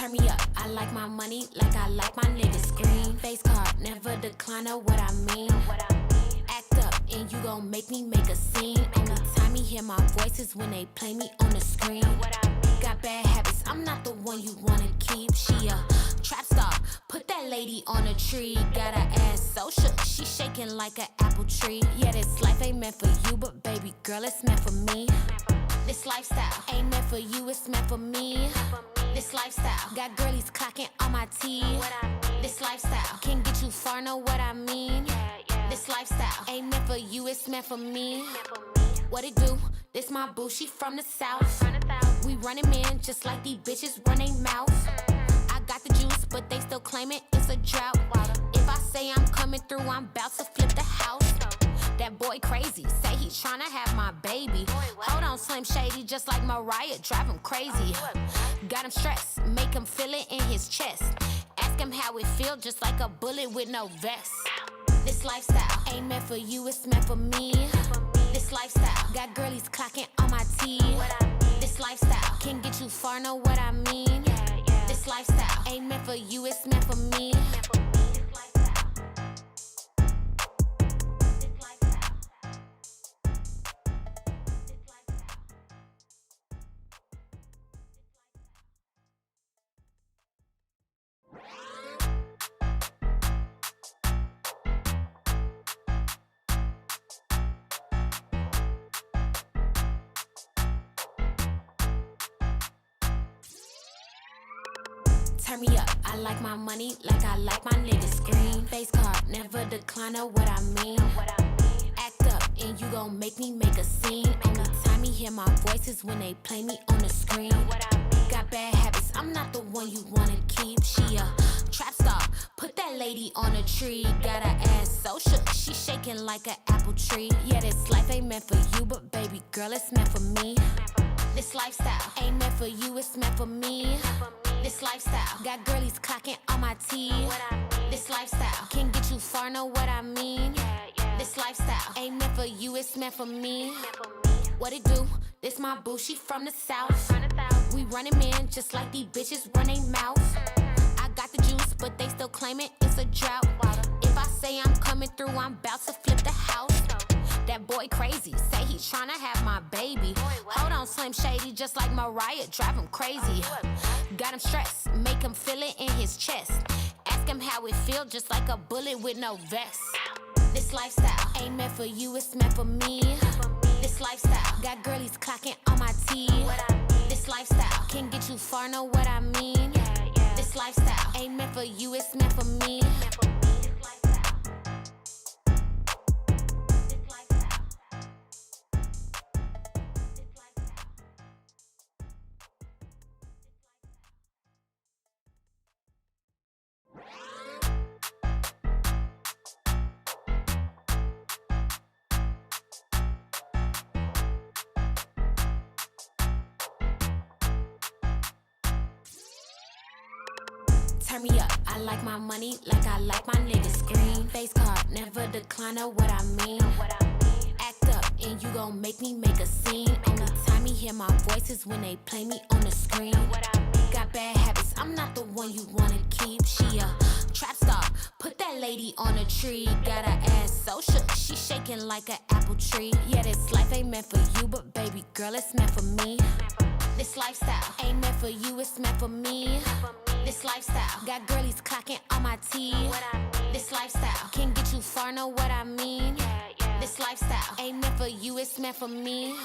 Turn me up, I like my money like I like my niggas. Green face card, never decline of what I mean. Act up and you gon' make me make a scene. Only time you hear my voice is when they play me on the screen. Got bad habits, I'm not the one you wanna keep. She a trap star, put that lady on a tree. Got her ass so shook, she shaking like an apple tree. Yeah, this life ain't meant for you, but baby girl, it's meant for me. This lifestyle ain't meant for you, it's meant for me. This lifestyle got girlies clocking on my teeth. This lifestyle can get you far, know what I mean. This lifestyle ain't meant for you, it's meant for me. What it do? This my boo, she from the south. We running man just like these bitches run they mouth. I got the juice, but they still claim it, it's a drought. If I say I'm coming through, I'm about to flip the house. That boy crazy, say he tryna have my baby. Hold on, Slim Shady, just like Mariah, drive him crazy. Got him stressed, make him feel it in his chest. Ask him how it feel, just like a bullet with no vest. This lifestyle ain't meant for you, it's meant for me. This lifestyle got girlies clocking on my teeth. This lifestyle can get you far, know what I mean. This lifestyle ain't meant for you, it's meant for me. Turn me up, I like my money like I like my niggas. Green face card, never decline of what I mean. Act up and you gon' make me make a scene. Only time you hear my voice is when they play me on the screen. Got bad habits, I'm not the one you wanna keep. She a trap star, put that lady on a tree. Got her ass so shook, she shaking like an apple tree. Yeah, this life ain't meant for you, but baby girl, it's meant for me. This lifestyle ain't meant for you, it's meant for me. This lifestyle got girlies clocking on my teeth. This lifestyle can get you far, know what I mean. This lifestyle ain't meant for you, it's meant for me. What it do? This my boo, she from the south. We running man just like these bitches run they mouth. I got the juice, but they still claim it, it's a drought. If I say I'm coming through, I'm about to flip the house. That boy crazy, say he tryna have my baby. Hold on, Slim Shady, just like Mariah, drive him crazy. Got him stressed, make him feel it in his chest. Ask him how it feel, just like a bullet with no vest. This lifestyle ain't meant for you, it's meant for me. This lifestyle got girlies clocking on my teeth. This lifestyle can get you far, know what I mean. This lifestyle ain't meant for you, it's meant for me. Turn me up, I like my money like I like my niggas. Green face card, never decline of what I mean. Act up and you gon' make me make a scene. Only time you hear my voice is when they play me on the screen. Got bad habits, I'm not the one you wanna keep. She a trap star, put that lady on a tree. Got her ass so shook, she shaking like an apple tree. Yeah, this life ain't meant for you, but baby girl, it's meant for me. This lifestyle ain't meant for you, it's meant for me. This lifestyle got girlies clocking on my teeth. This lifestyle can get you far, know what I mean. This lifestyle ain't meant for you, it's meant for me.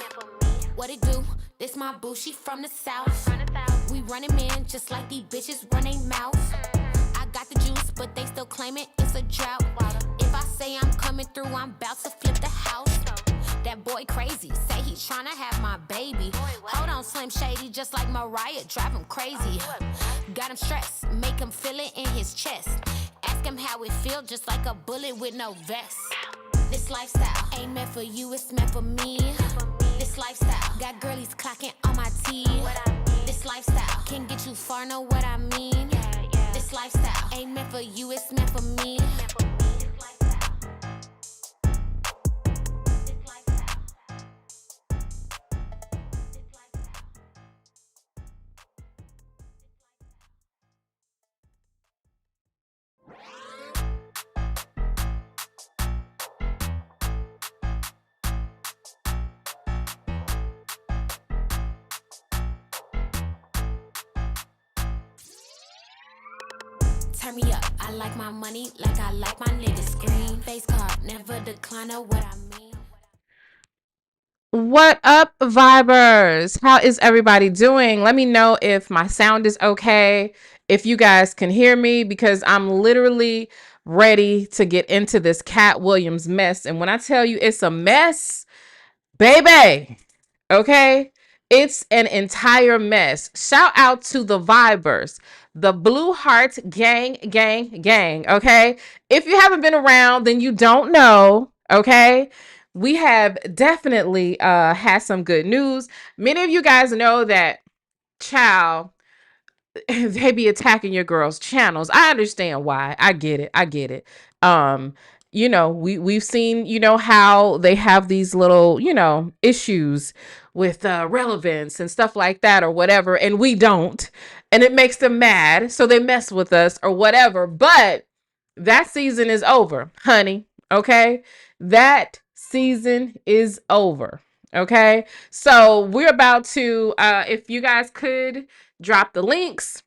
What it do? This my boo, she from the south. We running man just like these bitches run they mouth. I got the juice, but they still claim it, it's a drought. If I say I'm coming through, I'm about to flip the house. That boy crazy, say he tryna have my baby. Hold on, Slim Shady, just like Mariah, drive him crazy. Got him stressed, make him feel it in his chest. Ask him how it feel, just like a bullet with no vest. This lifestyle ain't meant for you, it's meant for me. This lifestyle got girlies clocking on my teeth. This lifestyle can get you far, know what I mean. This lifestyle ain't meant for you, it's meant for me. turn me up. I like my money like I like my niggas green. Face card, never decline or what I mean. What up, Vibers? How is everybody doing? Let me know if my sound is okay, if you guys can hear me, because I'm literally ready to get into this Katt Williams mess. And when I tell you it's a mess, baby, okay? It's an entire mess. Shout out to the Vibers, the Blue Heart gang, okay? If you haven't been around, then you don't know, okay? We have definitely had some good news. Many of you guys know that, child, they be attacking your girls' channels. I understand why. I get it. Um, we've seen, how they have these little, issues with relevance and stuff like that or whatever, and we don't. And it makes them mad, so they mess with us or whatever. But that season is over, honey. Okay? That season is over. Okay? So we're about to if you guys could drop the links.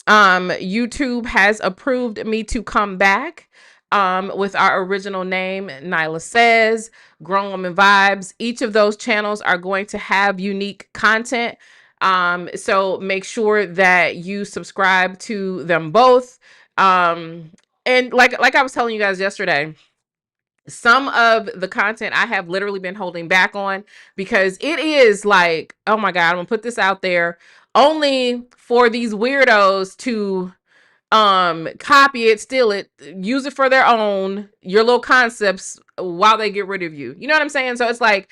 YouTube has approved me to come back with our original name, Nyla Says, Grown Woman Vibes. Each of those channels are going to have unique content. So make sure that you subscribe to them both. And like I was telling you guys yesterday, some of the content I have literally been holding back on because it is like, oh my God, I'm gonna put this out there only for these weirdos to copy it, steal it, use it for their own, your little concepts while they get rid of you. You know what I'm saying? So it's like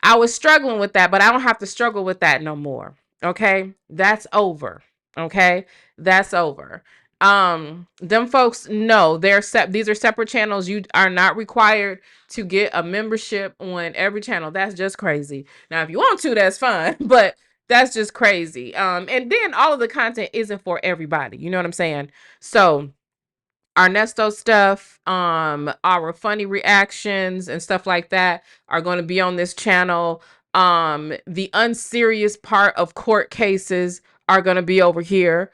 I was struggling with that, but I don't have to struggle with that no more. Okay? That's over. Okay? That's over. Them folks know these are separate channels. You are not required to get a membership on every channel. That's just crazy. Now, if you want to, that's fine, but that's just crazy. And then all of the content isn't for everybody. You know what I'm saying? So our Nesto stuff, our funny reactions and stuff like that are going to be on this channel. The unserious part of court cases are going to be over here.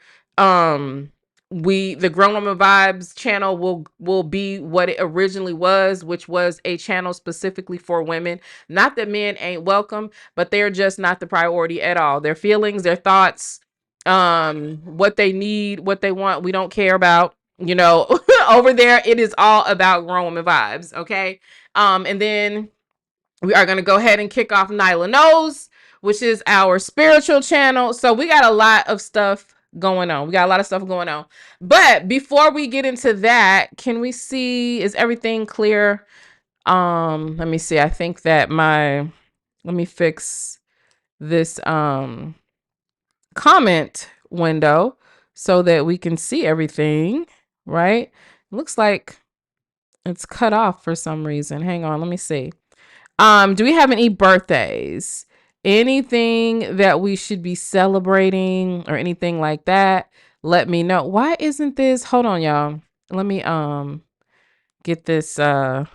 The Grown Woman Vibes channel will be what it originally was, which was a channel specifically for women. Not that men ain't welcome, but they're just not the priority at all. Their feelings, their thoughts, what they need, what they want, we don't care about. Over there, it is all about Grown Woman Vibes, okay? And then we are going to go ahead and kick off Nyla Knows, which is our spiritual channel. So we got a lot of stuff going on. But before we get into that, can we see, is everything clear? Let me see. I think that let me fix this comment window so that we can see everything, right? Looks like it's cut off for some reason. Hang on, let me see. Do we have any birthdays? Anything that we should be celebrating or anything like that? Let me know. Why isn't this? Hold on, y'all. Let me get this I'm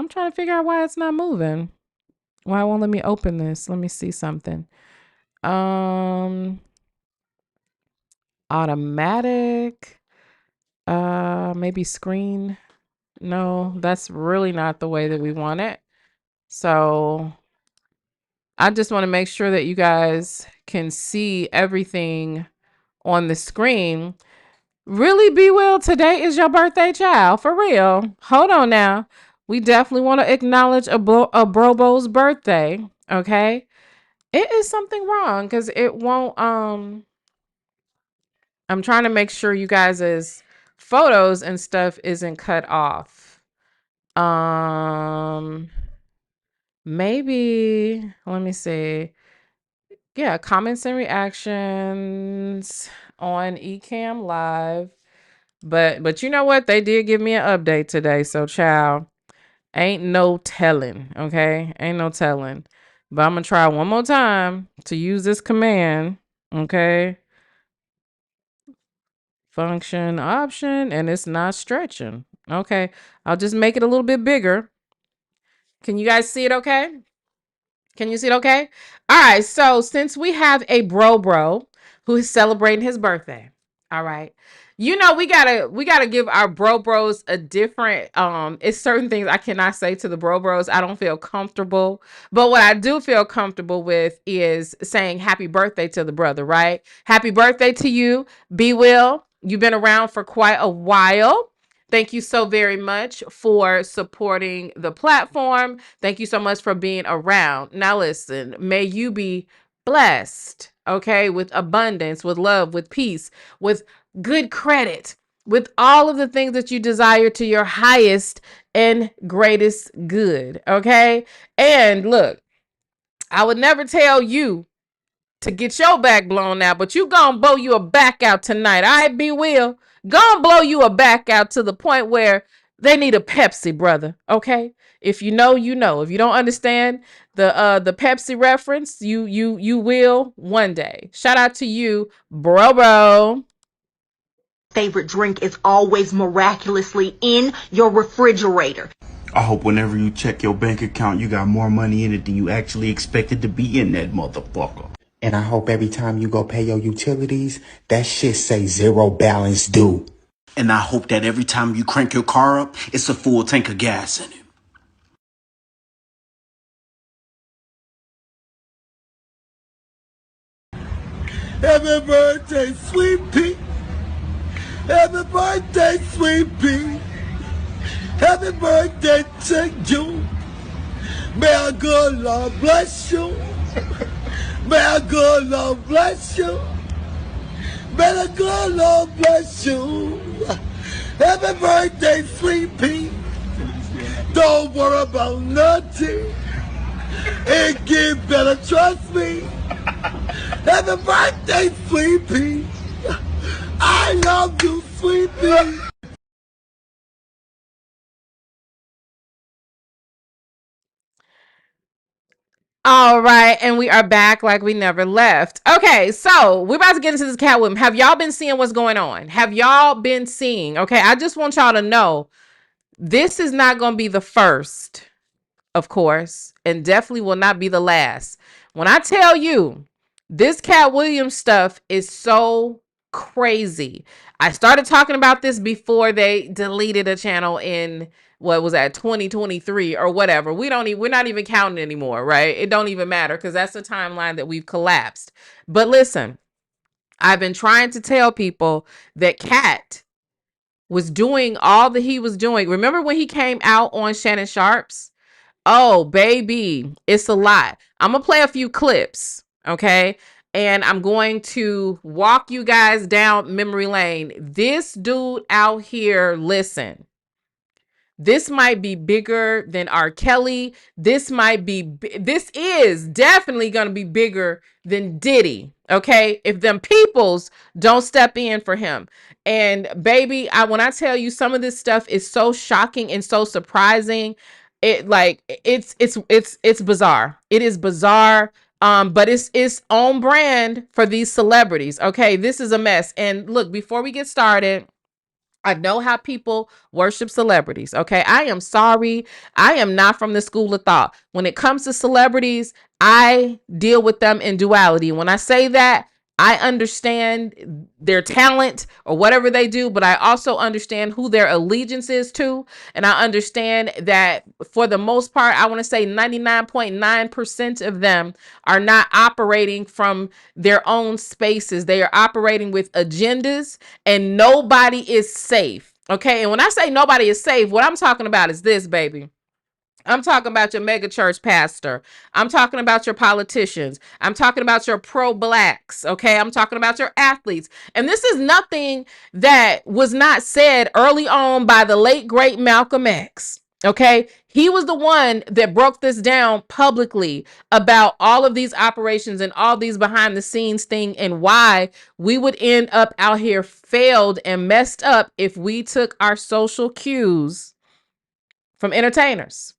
trying to figure out why it's not moving. Why won't let me open this? Let me see something. Automatic. Maybe screen. No, that's really not the way that we want it. So I just want to make sure that you guys can see everything on the screen. Really, Be Will, today is your birthday, child. For real. Hold on now. We definitely want to acknowledge a Brobo's birthday. Okay. It is something wrong because it won't, I'm trying to make sure you guys' photos and stuff isn't cut off. Maybe, let me see. Yeah, comments and reactions on Ecamm Live. But you know what? They did give me an update today. So, child, ain't no telling. Okay? Ain't no telling. But I'm going to try one more time to use this command. Okay? Function option. And it's not stretching. Okay. I'll just make it a little bit bigger. Can you guys see it okay? Can you see it okay? All right. So since we have a bro who is celebrating his birthday, All right. You know, we gotta give our bros a different it's certain things I cannot say to the bros. I don't feel comfortable. But what I do feel comfortable with is saying happy birthday to the brother, right? Happy birthday to you, Be Will. You've been around for quite a while. Thank you so very much for supporting the platform. Thank you so much for being around. Now listen, may you be blessed, okay, with abundance, with love, with peace, with good credit, with all of the things that you desire to your highest and greatest good, okay? And look, I would never tell you to get your back blown out, but you gonna blow you a back out tonight. I be Will. Gonna blow you a back out to the point where they need a Pepsi, brother. Okay? If you know, you know. If you don't understand the Pepsi reference, you will one day. Shout out to you, bro. Favorite drink is always miraculously in your refrigerator. I hope whenever you check your bank account, you got more money in it than you actually expected to be in that motherfucker. And I hope every time you go pay your utilities, that shit say zero balance due. And I hope that every time you crank your car up, it's a full tank of gas in it. Happy birthday, sweet pea. Happy birthday, sweet pea. Happy birthday to you. May our good Lord bless you. May our good Lord bless you. May the good Lord bless you. Happy birthday, sweet pea. Don't worry about nothing. It get better, trust me. Happy birthday, sweet pea. I love you, sweet pea. All right, and we are back like we never left. Okay, so we're about to get into this Katt Williams. Have y'all been seeing what's going on? Have y'all been seeing? Okay, I just want y'all to know this is not going to be the first, of course, and definitely will not be the last. When I tell you this Katt Williams stuff is so crazy. I started talking about this before they deleted a channel in what was that 2023 or whatever. We're not even counting anymore, right? It don't even matter because that's the timeline that we've collapsed. But listen, I've been trying to tell people that Katt was doing all that he was doing. Remember when he came out on Shannon Sharp's? Oh, baby, it's a lot. I'm going to play a few clips, okay? And I'm going to walk you guys down memory lane. This dude out here, listen. This might be bigger than R. Kelly. This is definitely going to be bigger than Diddy. Okay. If them peoples don't step in for him. And baby, when I tell you some of this stuff is so shocking and so surprising, it's bizarre. It is bizarre. But it's on brand for these celebrities. Okay. This is a mess. And look, before we get started, I know how people worship celebrities. Okay. I am sorry. I am not from the school of thought. When it comes to celebrities, I deal with them in duality. When I say that, I understand their talent or whatever they do, but I also understand who their allegiance is to. And I understand that for the most part, I want to say 99.9% of them are not operating from their own spaces. They are operating with agendas and nobody is safe. Okay. And when I say nobody is safe, what I'm talking about is this, baby. I'm talking about your mega church pastor. I'm talking about your politicians. I'm talking about your pro-blacks. Okay. I'm talking about your athletes. And this is nothing that was not said early on by the late, great Malcolm X. Okay. He was the one that broke this down publicly about all of these operations and all these behind the scenes thing and why we would end up out here failed and messed up if we took our social cues from entertainers.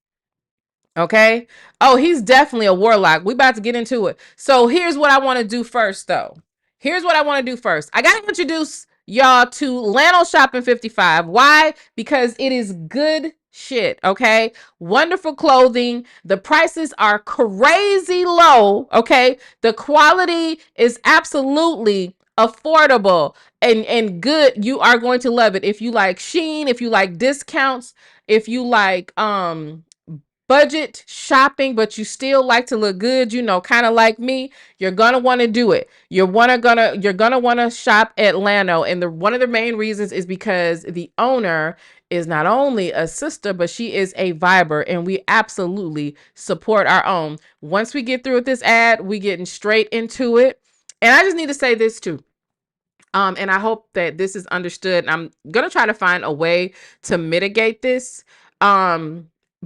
Okay. Oh, he's definitely a warlock. We about to get into it. So here's what I want to do first, though. Here's what I want to do first. I got to introduce y'all to Lano Shopping 55. Why? Because it is good shit. Okay. Wonderful clothing. The prices are crazy low. Okay. The quality is absolutely affordable and good. You are going to love it. If you like Shein, if you like discounts, if you like budget shopping, but you still like to look good, kind of like me, you're gonna want to do it. You're gonna want to shop at Lano, and one of the main reasons is because the owner is not only a sister, but she is a Viber, and we absolutely support our own. Once we get through with this ad, we getting straight into it. And I just need to say this too. And I hope that this is understood. I'm gonna try to find a way to mitigate this.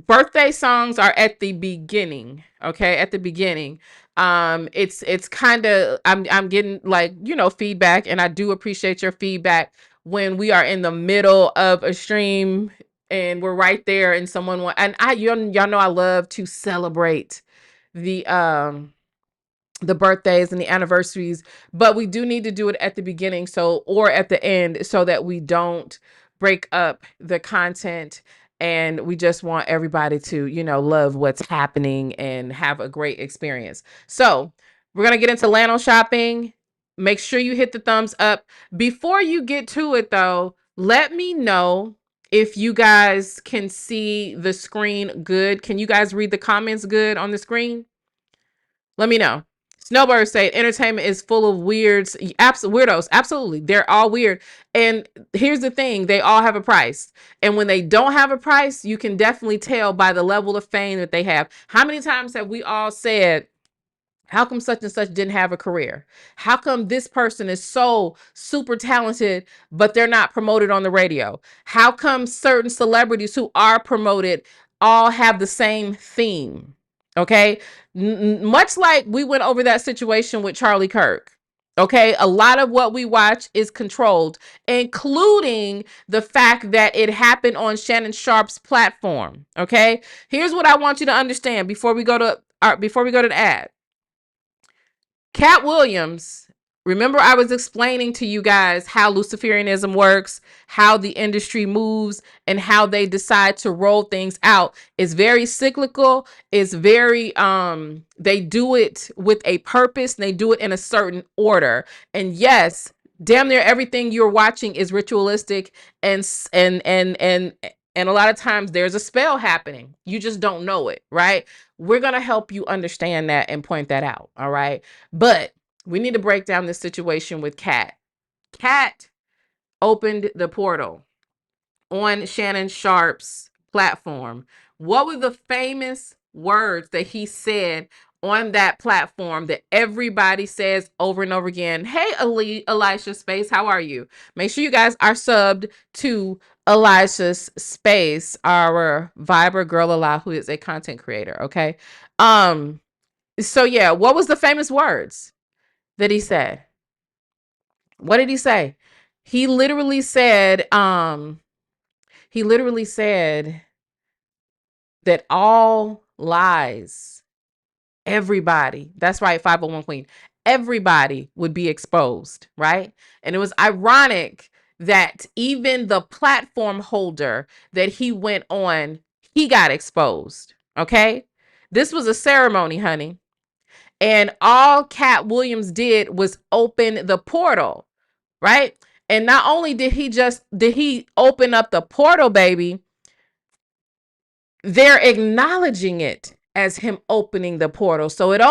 Birthday songs are at the beginning, okay? At the beginning. It's kind of, I'm getting feedback, and I do appreciate your feedback when we are in the middle of a stream and we're right there and y'all know I love to celebrate the birthdays and the anniversaries, but we do need to do it at the beginning or at the end, so that we don't break up the content, and we just want everybody to love what's happening and have a great experience. So we're gonna get into Lano shopping. Make sure you hit the thumbs up. Before you get to it though, let me know if you guys can see the screen good. Can you guys read the comments good on the screen? Let me know. Snowbird say entertainment is full of weirdos. Absolutely. They're all weird. And here's the thing. They all have a price. And when they don't have a price, you can definitely tell by the level of fame that they have. How many times have we all said, how come such and such didn't have a career? How come this person is so super talented, but they're not promoted on the radio? How come certain celebrities who are promoted all have the same theme? Okay. Much like we went over that situation with Charlie Kirk. Okay. A lot of what we watch is controlled, including the fact that it happened on Shannon Sharpe's platform. Okay. Here's what I want you to understand before we go to the ad. Katt Williams, remember I was explaining to you guys how Luciferianism works, how the industry moves, and how they decide to roll things out. It's very cyclical. It's very, they do it with a purpose. And they do it in a certain order. And yes, damn near everything you're watching is ritualistic, and a lot of times there's a spell happening. You just don't know it, right? We're going to help you understand that and point that out, all right? But we need to break down this situation with Katt. Katt opened the portal on Shannon Sharpe's platform. What were the famous words that he said on that platform that everybody says over and over again? Hey, Elisha Space, how are you? Make sure you guys are subbed to Elisha's Space, our Viber girl Ala, who is a content creator. Okay. So yeah, what was the famous words that he said? What did he say? He literally said that all lies, everybody, that's right, 501 Queen, everybody would be exposed, right? And it was ironic that even the platform holder that he went on, he got exposed, okay? This was a ceremony, honey. And all Katt Williams did was open the portal, right? And not only did he open up the portal, baby, they're acknowledging it as him opening the portal. So it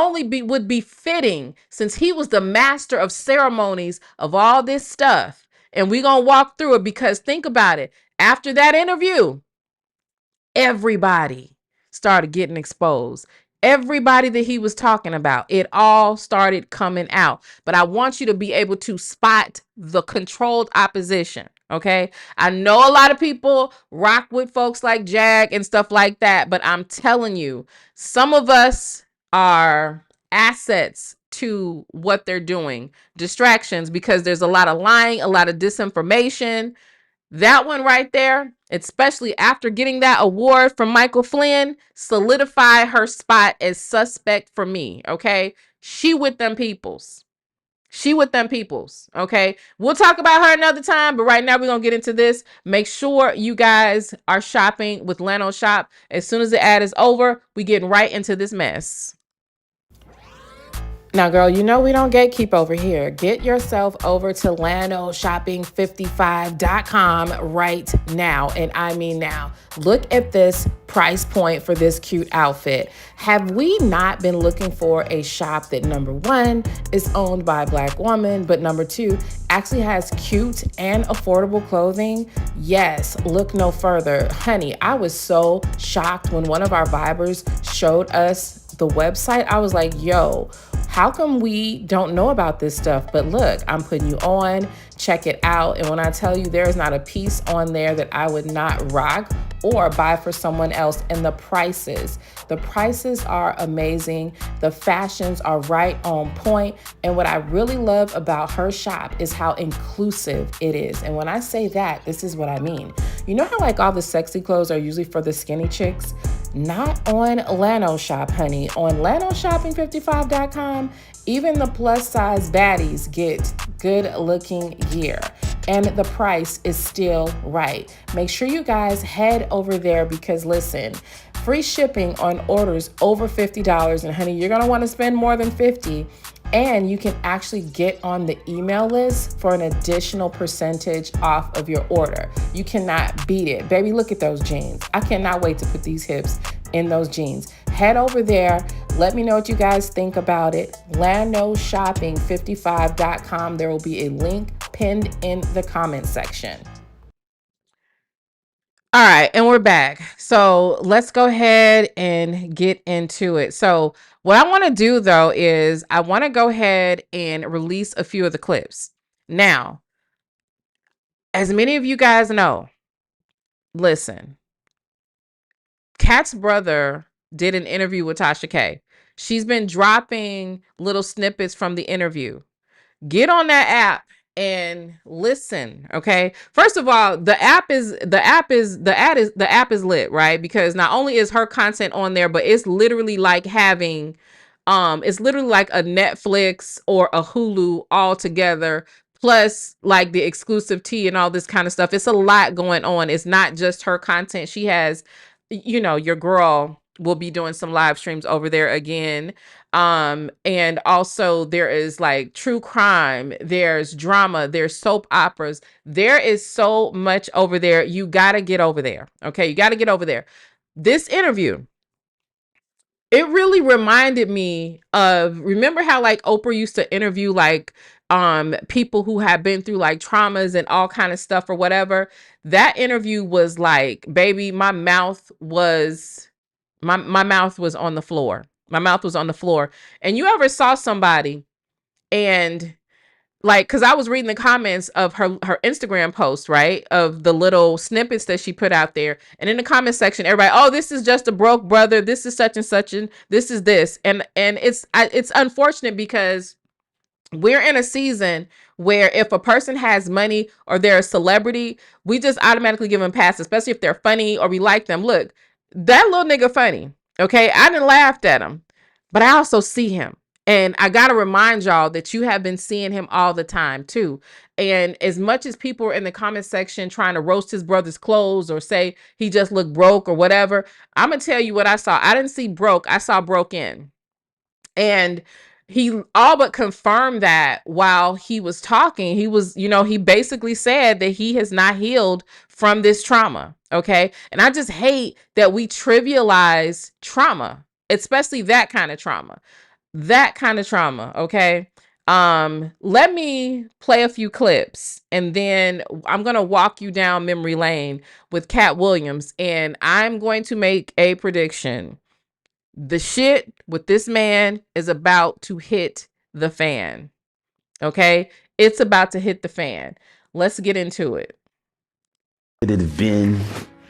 would be fitting, since he was the master of ceremonies of all this stuff. And we're going to walk through it, because think about it. After that interview, everybody started getting exposed. Everybody that he was talking about, it all started coming out. But I want you to be able to spot the controlled opposition. Okay. I know a lot of people rock with folks like Jag and stuff like that, but I'm telling you, some of us are assets to what they're doing, distractions, because there's a lot of lying, a lot of disinformation. That one right there, especially after getting that award from Michael Flynn, solidify her spot as suspect for me. Okay. She with them peoples. Okay. We'll talk about her another time, but right now we're going to get into this. Make sure you guys are shopping with Lano Shop. As soon as the ad is over, we getting right into this mess. Now, girl, you know we don't gatekeep over here. Get yourself over to LanoShopping55.com right now. And I mean now. Look at this price point for this cute outfit. Have we not been looking for a shop that, number one, is owned by a Black woman, but number two, actually has cute and affordable clothing? Yes, look no further. Honey, I was so shocked when one of our Vibers showed us the website. I was like, yo, how come we don't know about this stuff? But look, I'm putting you on, check it out. And when I tell you there is not a piece on there that I would not rock or buy for someone else. And the prices are amazing. The fashions are right on point. And what I really love about her shop is how inclusive it is. And when I say that, this is what I mean. You know how like all the sexy clothes are usually for the skinny chicks? Not on Lano Shop, honey. On LanoShopping55.com, even the plus size baddies get good looking gear. And the price is still right. Make sure you guys head over there because listen, free shipping on orders over $50. And honey, you're gonna wanna spend more than $50. And you can actually get on the email list for an additional percentage off of your order. You cannot beat it. Baby, look at those jeans. I cannot wait to put these hips in those jeans. Head over there. Let me know what you guys think about it. LanoShopping55.com. There will be a link pinned in the comment section. All right, and we're back. So let's go ahead and get into it. So what I want to do though is I want to go ahead and release a few of the clips. Now, as many of you guys know, listen, Katt's brother did an interview with Tasha K. She's been dropping little snippets from the interview. Get on that app and listen, okay? First of all, the app is lit, right? Because not only is her content on there, but it's literally like having it's literally like a Netflix or a Hulu all together, plus like the exclusive tea and all this kind of stuff. It's a lot going on. It's not just her content. She has, you know, your girl will be doing some live streams over there again. And also there is like true crime, there's drama, there's soap operas. There is so much over there. You got to get over there. Okay. You got to get over there. This interview, it really reminded me of, remember how like Oprah used to interview like people who have been through like traumas and all kind of stuff or whatever. That interview was like, baby, my mouth was on the floor. My mouth was on the floor. And you ever saw somebody and like, cause I was reading the comments of her Instagram post, right? Of the little snippets that she put out there. And in the comment section, everybody, oh, this is just a broke brother. This is such and such. And this is this. And it's unfortunate because we're in a season where if a person has money or they're a celebrity, we just automatically give them pass, especially if they're funny or we like them. Look, that little nigga funny. Okay. I didn't laugh at him, but I also see him. And I got to remind y'all that you have been seeing him all the time too. And as much as people are in the comment section trying to roast his brother's clothes or say he just looked broke or whatever, I'm going to tell you what I saw. I didn't see broke. I saw broke in. And he all but confirmed that while he was talking. He was, you know, he basically said that he has not healed from this trauma. Okay. And I just hate that we trivialize trauma, especially that kind of trauma. Okay. Let me play a few clips and then I'm going to walk you down memory lane with Katt Williams, and I'm going to make a prediction. The shit with this man is about to hit the fan. Okay. It's about to hit the fan. Let's get into it. It had been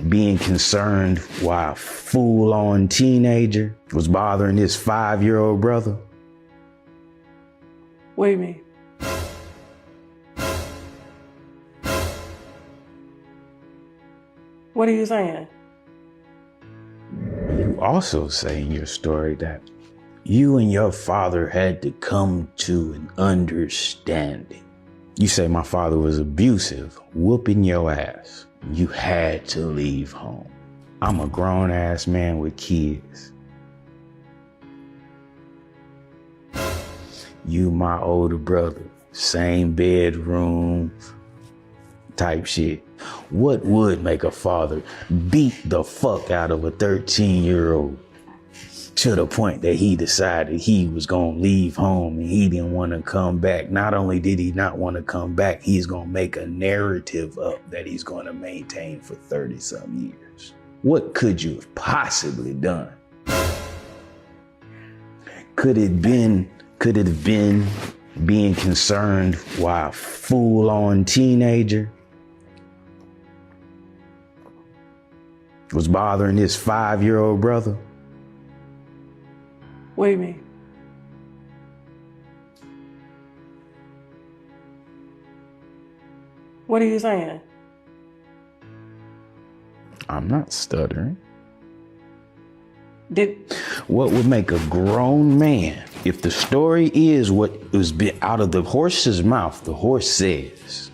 being concerned why a full-on teenager was bothering his 5-year-old brother. What do you mean? What are you saying? You also say in your story that you and your father had to come to an understanding. You say my father was abusive, whooping your ass. You had to leave home. I'm a grown-ass man with kids. You my older brother, same bedroom type shit. What would make a father beat the fuck out of a 13-year-old to the point that he decided he was gonna leave home and he didn't want to come back? Not only did he not want to come back, he's gonna make a narrative up that he's gonna maintain for 30-some years. What could you have possibly done? Could it have been being concerned while a full-on teenager was bothering his 5-year-old brother? What do you mean? What are you saying? I'm not stuttering. What would make a grown man, if the story is what was out of the horse's mouth, the horse says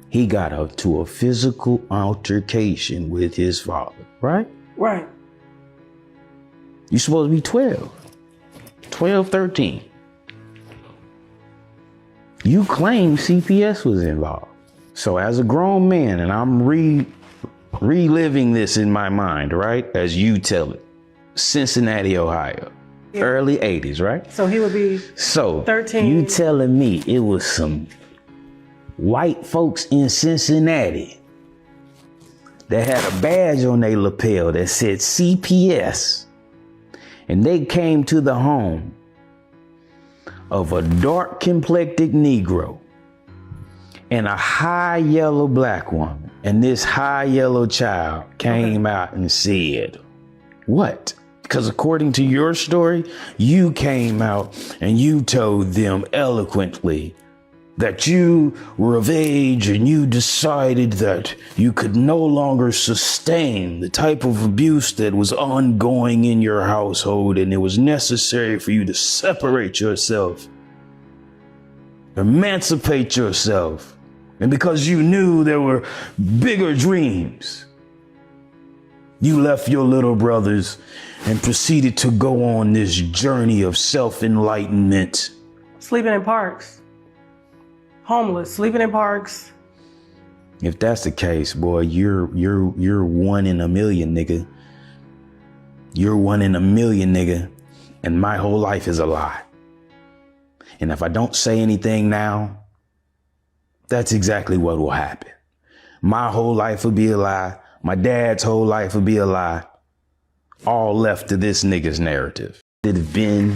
he got up to a physical altercation with his father, right? Right. You're supposed to be 12, 13. You claim CPS was involved. So as a grown man, and I'm reliving this in my mind, right? As you tell it. Cincinnati, Ohio. Yeah. Early 80s, right? So he would be 13. You telling me it was some white folks in Cincinnati that had a badge on their lapel that said CPS, and they came to the home of a dark-complected Negro and a high yellow black woman. And this high yellow child came out and said, what? Because according to your story, you came out and you told them eloquently that you were of age and you decided that you could no longer sustain the type of abuse that was ongoing in your household, and it was necessary for you to separate yourself, emancipate yourself. And because you knew there were bigger dreams, you left your little brothers and proceeded to go on this journey of self-enlightenment. Sleeping in parks. Homeless, sleeping in parks. If that's the case, boy, you're 1 in a million, nigga. You're 1 in a million, nigga. And my whole life is a lie. And if I don't say anything now, that's exactly what will happen. My whole life will be a lie. My dad's whole life will be a lie. All left to this nigga's narrative. It have been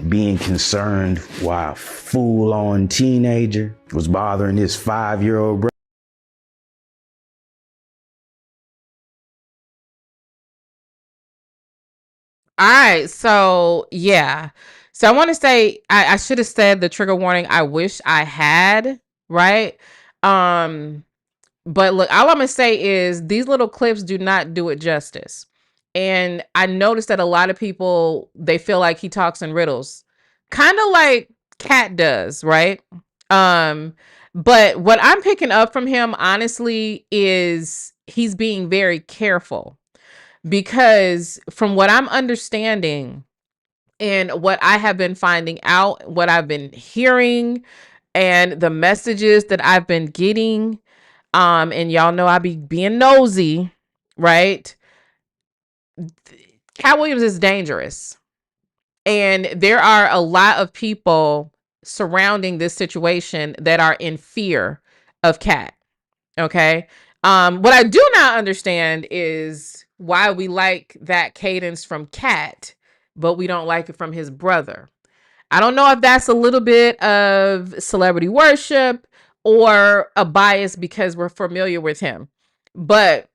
being concerned while a full-on teenager was bothering his 5-year-old brother. All right, so yeah. So I want to say I should have said the trigger warning I wish I had, right? But look, all I'm gonna say is these little clips do not do it justice. And I noticed that a lot of people, they feel like he talks in riddles, kind of like Katt does, right? But what I'm picking up from him, honestly, is he's being very careful, because from what I'm understanding and what I have been finding out, what I've been hearing, and the messages that I've been getting, and y'all know I be being nosy, right? Katt Williams is dangerous. And there are a lot of people surrounding this situation that are in fear of Katt. Okay. What I do not understand is why we like that cadence from Katt, but we don't like it from his brother. I don't know if that's a little bit of celebrity worship or a bias because we're familiar with him. But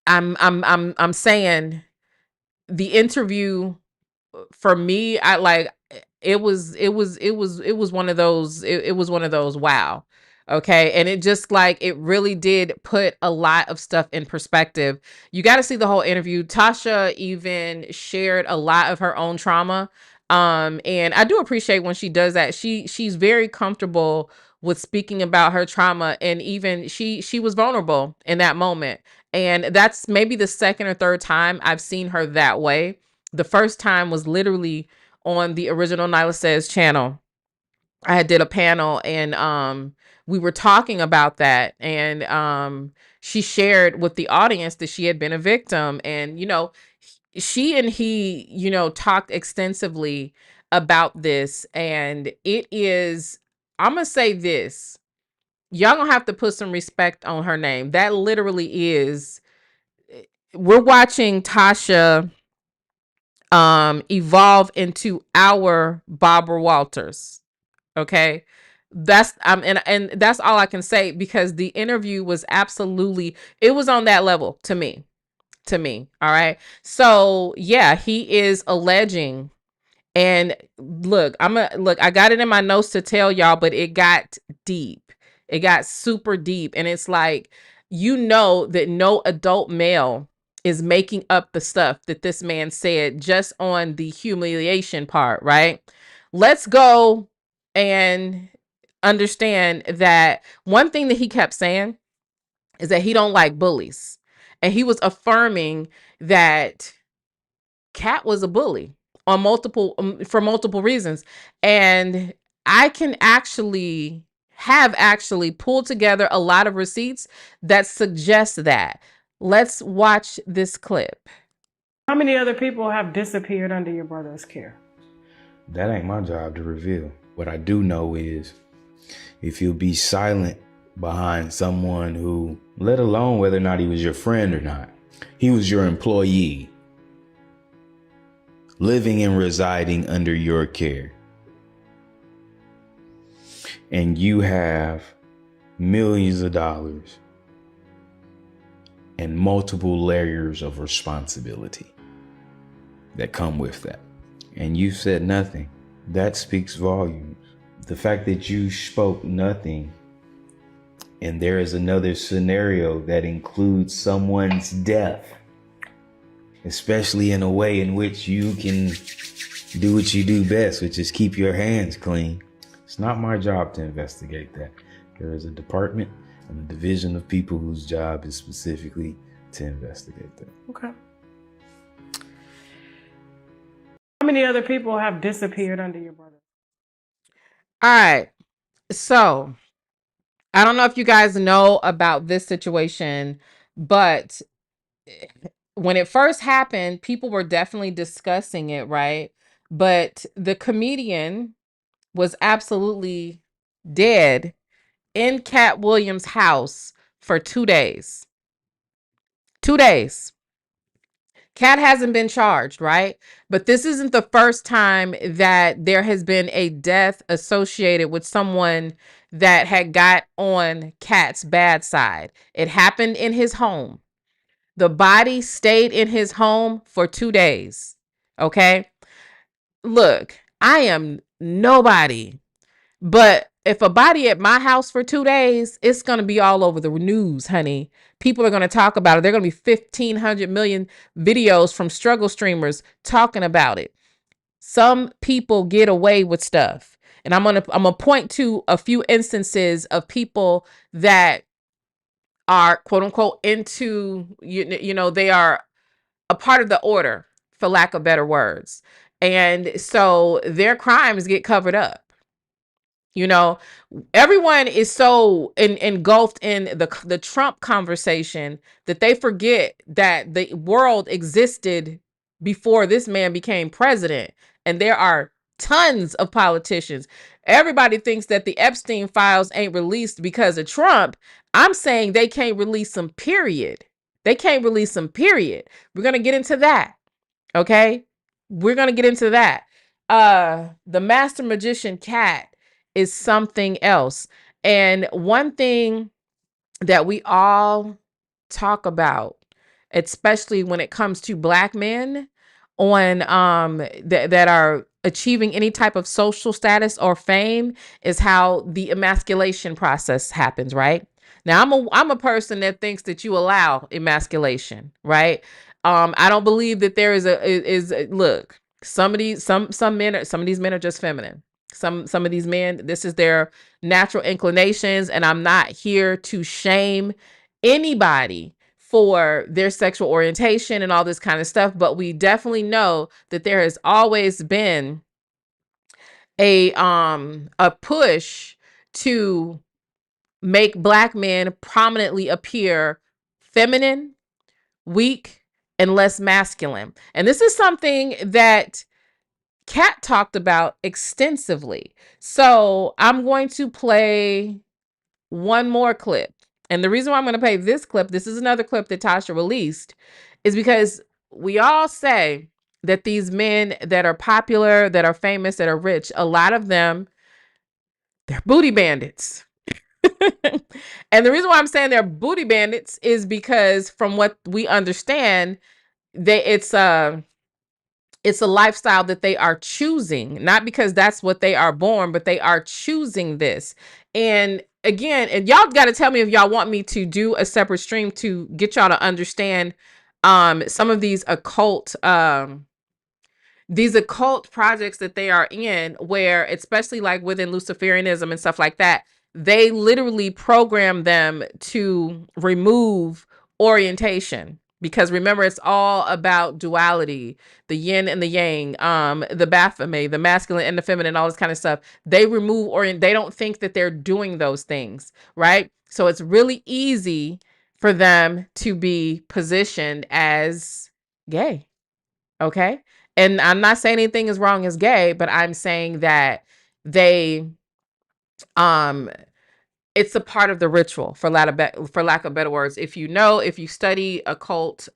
I'm saying the interview, for me, I like it was one of those, it was one of those wow. Okay. And it just like, it really did put a lot of stuff in perspective. You got to see the whole interview. Tasha even shared a lot of her own trauma. And I do appreciate when she does that. She's very comfortable with speaking about her trauma, and even she was vulnerable in that moment. And that's maybe the second or third time I've seen her that way. The first time was literally on the original Nyla Says channel. I had did a panel and we were talking about that, and she shared with the audience that she had been a victim, and she and he talked extensively about this, and it is, I'm gonna say this, y'all gonna have to put some respect on her name. That literally is, we're watching Tasha evolve into our Barbara Walters. Okay. That's and that's all I can say, because the interview was absolutely, it was on that level to me. All right. So yeah, he is alleging, and look, I got it in my notes to tell y'all, but it got deep. It got super deep. And it's like, that no adult male is making up the stuff that this man said just on the humiliation part, right? Let's go and understand that one thing that he kept saying is that he don't like bullies. And he was affirming that Katt was a bully on for multiple reasons. And I can actually pulled together a lot of receipts that suggest that. Let's watch this clip. How many other people have disappeared under your brother's care? That ain't my job to reveal. What I do know is, if you'll be silent behind someone who, let alone whether or not he was your friend or not, he was your employee, living and residing under your care, and you have millions of dollars and multiple layers of responsibility that come with that, and you said nothing, that speaks volumes. The fact that you spoke nothing, and there is another scenario that includes someone's death, especially in a way in which you can do what you do best, which is keep your hands clean. It's not my job to investigate that. There is a department and a division of people whose job is specifically to investigate that. Okay. How many other people have disappeared under your brother? All right. So I don't know if you guys know about this situation, but when it first happened, people were definitely discussing it, right? But the comedian was absolutely dead in Katt Williams' house for 2 days. 2 days. Katt hasn't been charged, right? But this isn't the first time that there has been a death associated with someone that had got on Katt's bad side. It happened in his home. The body stayed in his home for 2 days. Okay? Look, I am nobody, but if a body at my house for 2 days, it's going to be all over the news, honey. People are going to talk about it. There are going to be 1,500 million videos from struggle streamers talking about it. Some people get away with stuff. And I'm going to point to a few instances of people that are quote unquote into, they are a part of the order, for lack of better words. And so their crimes get covered up. Everyone is so engulfed in the Trump conversation that they forget that the world existed before this man became president. And there are tons of politicians. Everybody thinks that the Epstein files ain't released because of Trump. I'm saying they can't release them, period. They can't release them, period. We're going to get into that. Okay? We're going to get into that. The master magician Katt is something else. And one thing that we all talk about, especially when it comes to Black men on that are achieving any type of social status or fame, is how the emasculation process happens, right? Now, I'm a person that thinks that you allow emasculation, right? I don't believe that there is look, some of these men are just feminine. Some of these men, this is their natural inclinations, and I'm not here to shame anybody for their sexual orientation and all this kind of stuff, but we definitely know that there has always been a push to make Black men prominently appear feminine, weak, and less masculine. And this is something that Katt talked about extensively. So I'm going to play one more clip. And the reason why I'm going to play this clip, this is another clip that Tasha released, is because we all say that these men that are popular, that are famous, that are rich, a lot of them, they're booty bandits. And the reason why I'm saying they're booty bandits is because from what we understand, it's a lifestyle that they are choosing, not because that's what they are born, but they are choosing this. And again, and y'all got to tell me if y'all want me to do a separate stream to get y'all to understand some of these occult projects that they are in, where especially like within Luciferianism and stuff like that, they literally program them to remove orientation. Because remember, it's all about duality, the yin and the yang, the Baphomet, the masculine and the feminine, all this kind of stuff. They remove they don't think that they're doing those things, right? So it's really easy for them to be positioned as gay. Okay. And I'm not saying anything is wrong as gay, but I'm saying that they, it's a part of the ritual, for lack of better words. If you study occult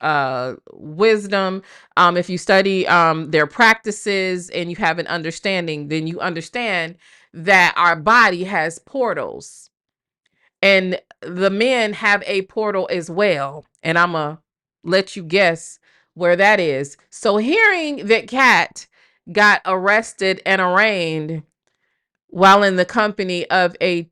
wisdom, if you study their practices and you have an understanding, then you understand that our body has portals, and the men have a portal as well. And I'm gonna let you guess where that is. So hearing that Katt got arrested and arraigned while in the company of an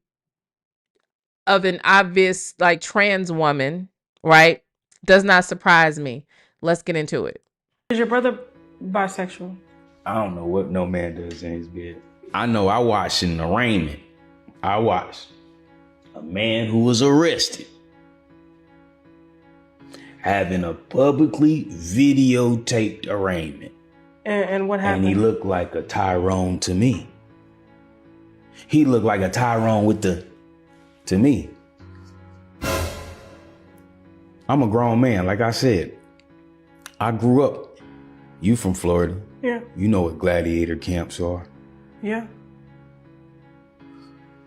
obvious like trans woman, right, does not surprise me. Let's get into it. Is your brother bisexual? I don't know what no man does in his bed. I know I watched an arraignment. I watched a man who was arrested having a publicly videotaped arraignment. And what happened? And he looked like a Tyrone to me. He looked like a Tyrone to me. I'm a grown man, like I said. I grew up. You from Florida. Yeah. You know what gladiator camps are. Yeah.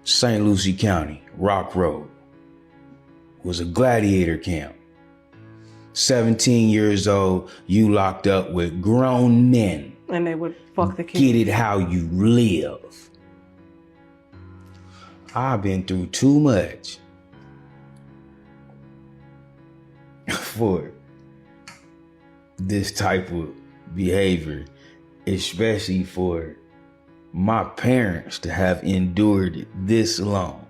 St. Lucie County, Rock Road, was a gladiator camp. 17 years old, you locked up with grown men. And they would fuck the kids. Get it how you live. I've been through too much for this type of behavior, especially for my parents to have endured it this long.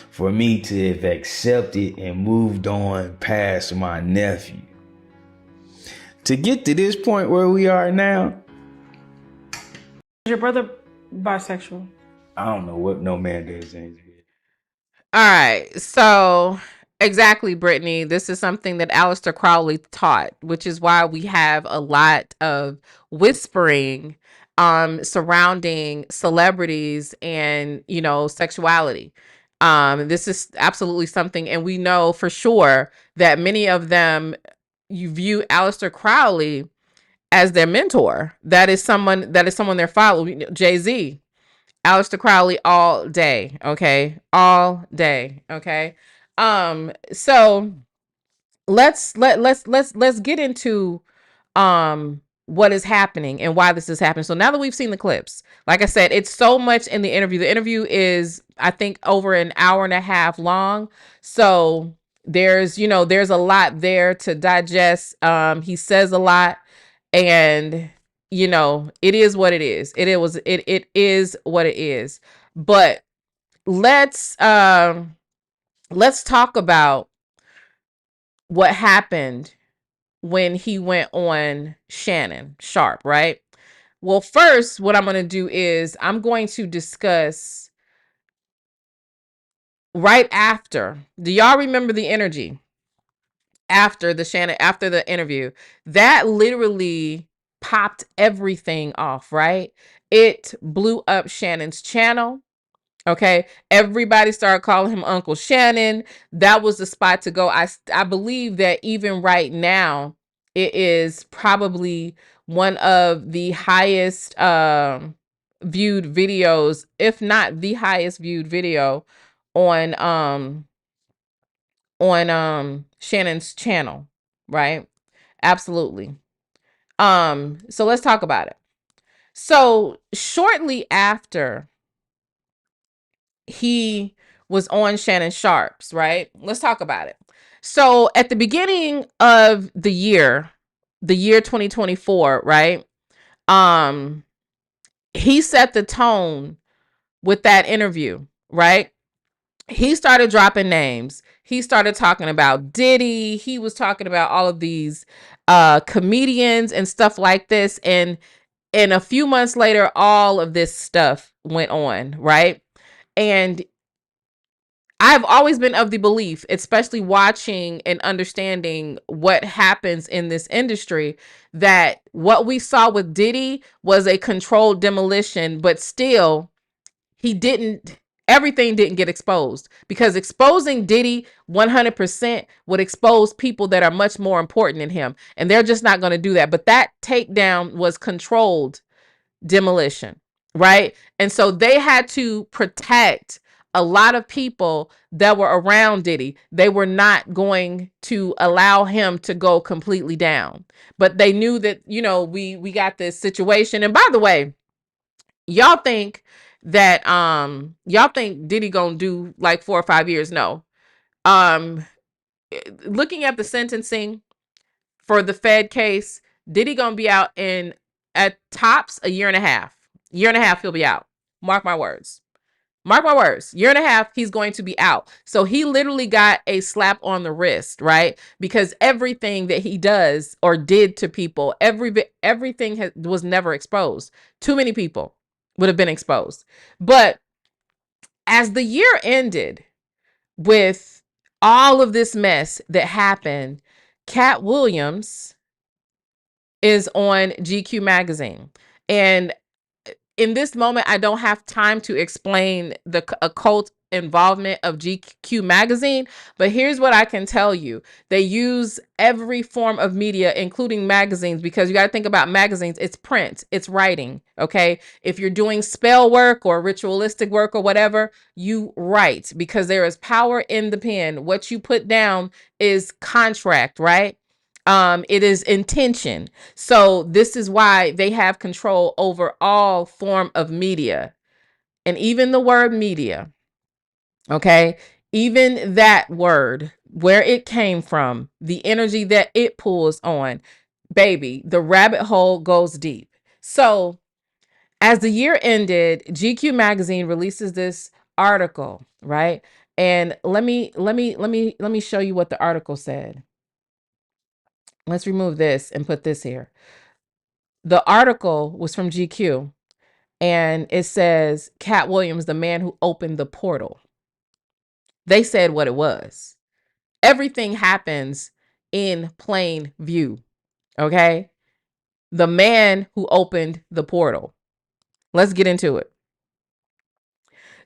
For me to have accepted and moved on past my nephew. To get to this point where we are now. Is your brother bisexual? I don't know what no man does in his bed. All right. So exactly, Brittany. This is something that Aleister Crowley taught, which is why we have a lot of whispering surrounding celebrities and, sexuality. This is absolutely something, and we know for sure that many of them, you view Aleister Crowley as their mentor. That is someone they're following. Jay-Z, Aleister Crowley all day, okay? All day, okay? So let's get into what is happening and why this is happening. So now that we've seen the clips, like I said, it's so much in the interview. The interview is, I think, over an hour and a half long. So there's a lot there to digest. He says a lot, and it is what it is. It is what it is. But let's talk about what happened when he went on Shannon Sharpe, right? Well, first, what I'm going to do is I'm going to discuss right after. Do y'all remember the energy after the interview? That literally popped everything off, right? It blew up Shannon's channel. Okay. Everybody started calling him Uncle Shannon. That was the spot to go. I believe that even right now, it is probably one of the highest viewed videos, if not the highest viewed video on Shannon's channel, right? Absolutely. So let's talk about it. So shortly after he was on Shannon Sharp's, right? Let's talk about it. So at the beginning of the year 2024, right? He set the tone with that interview, right? He started dropping names. He started talking about Diddy. He was talking about all of these comedians and stuff like this. And a few months later, all of this stuff went on, right? And I've always been of the belief, especially watching and understanding what happens in this industry, that what we saw with Diddy was a controlled demolition, but still everything didn't get exposed, because exposing Diddy 100% would expose people that are much more important than him. And they're just not going to do that. But that takedown was controlled demolition, right? And so they had to protect a lot of people that were around Diddy. They were not going to allow him to go completely down. But they knew that, we got this situation. And by the way, y'all think that Diddy gonna do like 4 or 5 years? No. Looking at the sentencing for the Fed case, Diddy gonna be out in at tops a year and a half. Year and a half, he'll be out. Mark my words. Mark my words. Year and a half, he's going to be out. So he literally got a slap on the wrist, right? Because everything that he does or did to people, everything was never exposed. Too many people would have been exposed. But as the year ended with all of this mess that happened, Katt Williams is on GQ magazine. And in this moment, I don't have time to explain the occult involvement of GQ magazine, but here's what I can tell you. They use every form of media, including magazines, because you got to think about magazines. It's print, it's writing. Okay. If you're doing spell work or ritualistic work or whatever, you write, because there is power in the pen. What you put down is contract, right? It is intention. So this is why they have control over all form of media, and even the word media. Okay. Even that word, where it came from, the energy that it pulls on, baby, the rabbit hole goes deep. So as the year ended, GQ magazine releases this article, right? And let me show you what the article said. Let's remove this and put this here. The article was from GQ, and it says Katt Williams, the man who opened the portal. They said what it was. Everything happens in plain view. Okay. The man who opened the portal. Let's get into it.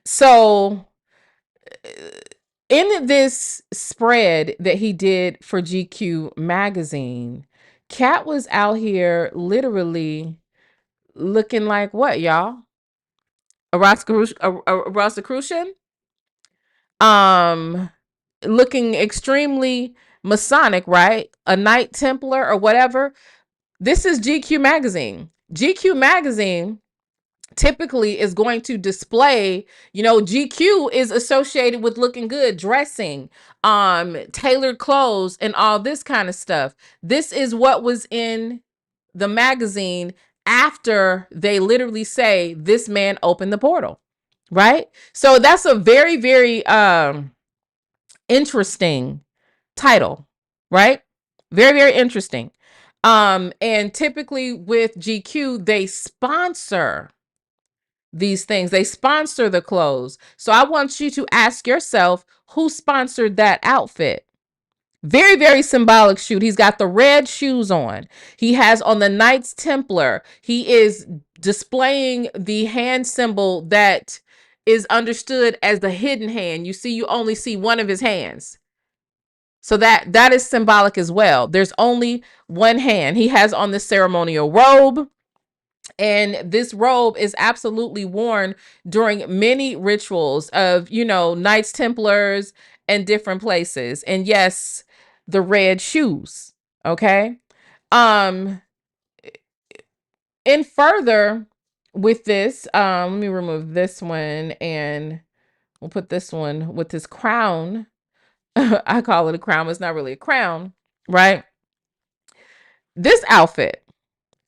So in this spread that he did for GQ magazine, Katt was out here literally looking like what, y'all? A Rosicrucian? Looking extremely Masonic, right? A Knight Templar or whatever. This is GQ magazine. GQ magazine typically is going to display, GQ is associated with looking good, dressing, tailored clothes, and all this kind of stuff. This is what was in the magazine after they literally say this man opened the portal, right? So that's a very, very interesting title, right? Very, very interesting. And typically with GQ, they sponsor these things. They sponsor the clothes. So I want you to ask yourself, who sponsored that outfit? Very, very symbolic shoot. He's got the red shoes on. He has on the Knights Templar. He is displaying the hand symbol that is understood as the hidden hand. You only see one of his hands. So that is symbolic as well. There's only one hand. He has on the ceremonial robe. And this robe is absolutely worn during many rituals of, Knights Templars and different places. And yes, the red shoes. Okay. And further with this, let me remove this one and we'll put this one with his crown. I call it a crown. It's not really a crown, right? This outfit.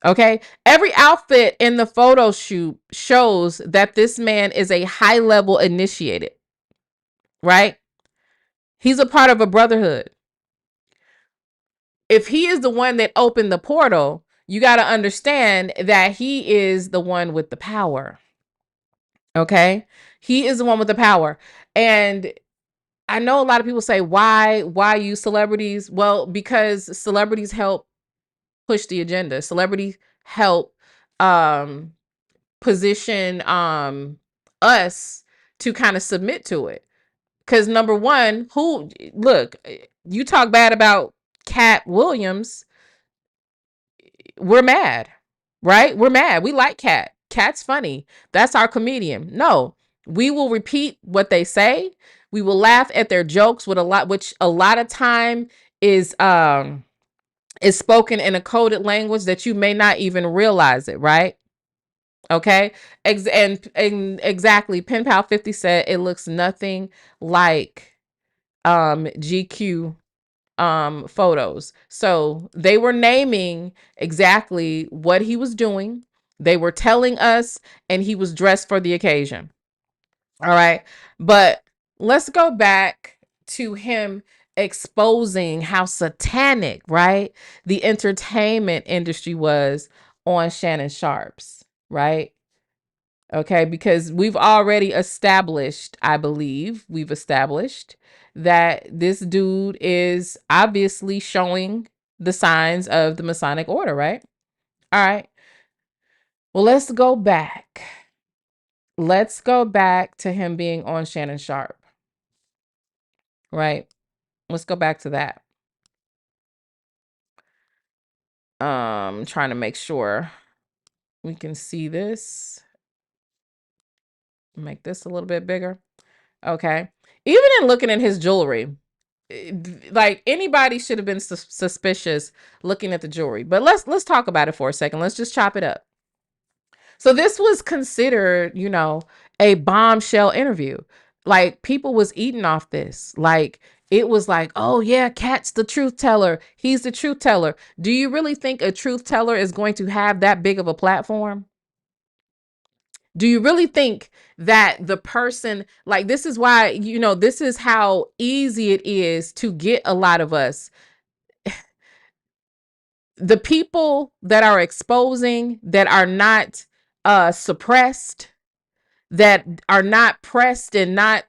Okay. Every outfit in the photo shoot shows that this man is a high level initiated, right? He's a part of a brotherhood. If he is the one that opened the portal, you got to understand that he is the one with the power. Okay. He is the one with the power. And I know a lot of people say, why use celebrities? Well, because celebrities help push the agenda. Celebrities help, position us to kind of submit to it. Because number one, you talk bad about Katt Williams, we're mad, right? We're mad. We like Katt. Katt's funny. That's our comedian. No, we will repeat what they say. We will laugh at their jokes which a lot of time is spoken in a coded language that you may not even realize it, right? Okay. And exactly. Pen Pal 50 said it looks nothing like GQ photos. So they were naming exactly what he was doing. They were telling us, and he was dressed for the occasion. All right. But let's go back to him exposing how satanic, right, the entertainment industry was on Shannon Sharp's, right? Okay, because we've already established, I believe we've established that this dude is obviously showing the signs of the Masonic order, right? All right. Well, let's go back. Let's go back to him being on Shannon Sharp, right? Let's go back to that. Trying to make sure we can see this. Make this a little bit bigger. Okay. Even in looking at his jewelry, like anybody should have been suspicious looking at the jewelry. But let's talk about it for a second. Let's just chop it up. So this was considered, a bombshell interview. Like people was eating off this. Like it was like, oh yeah, Katt's the truth teller. He's the truth teller. Do you really think a truth teller is going to have that big of a platform? Do you really think that the person, like, this is why, this is how easy it is to get a lot of us. The people that are exposing, that are not suppressed, that are not pressed and not,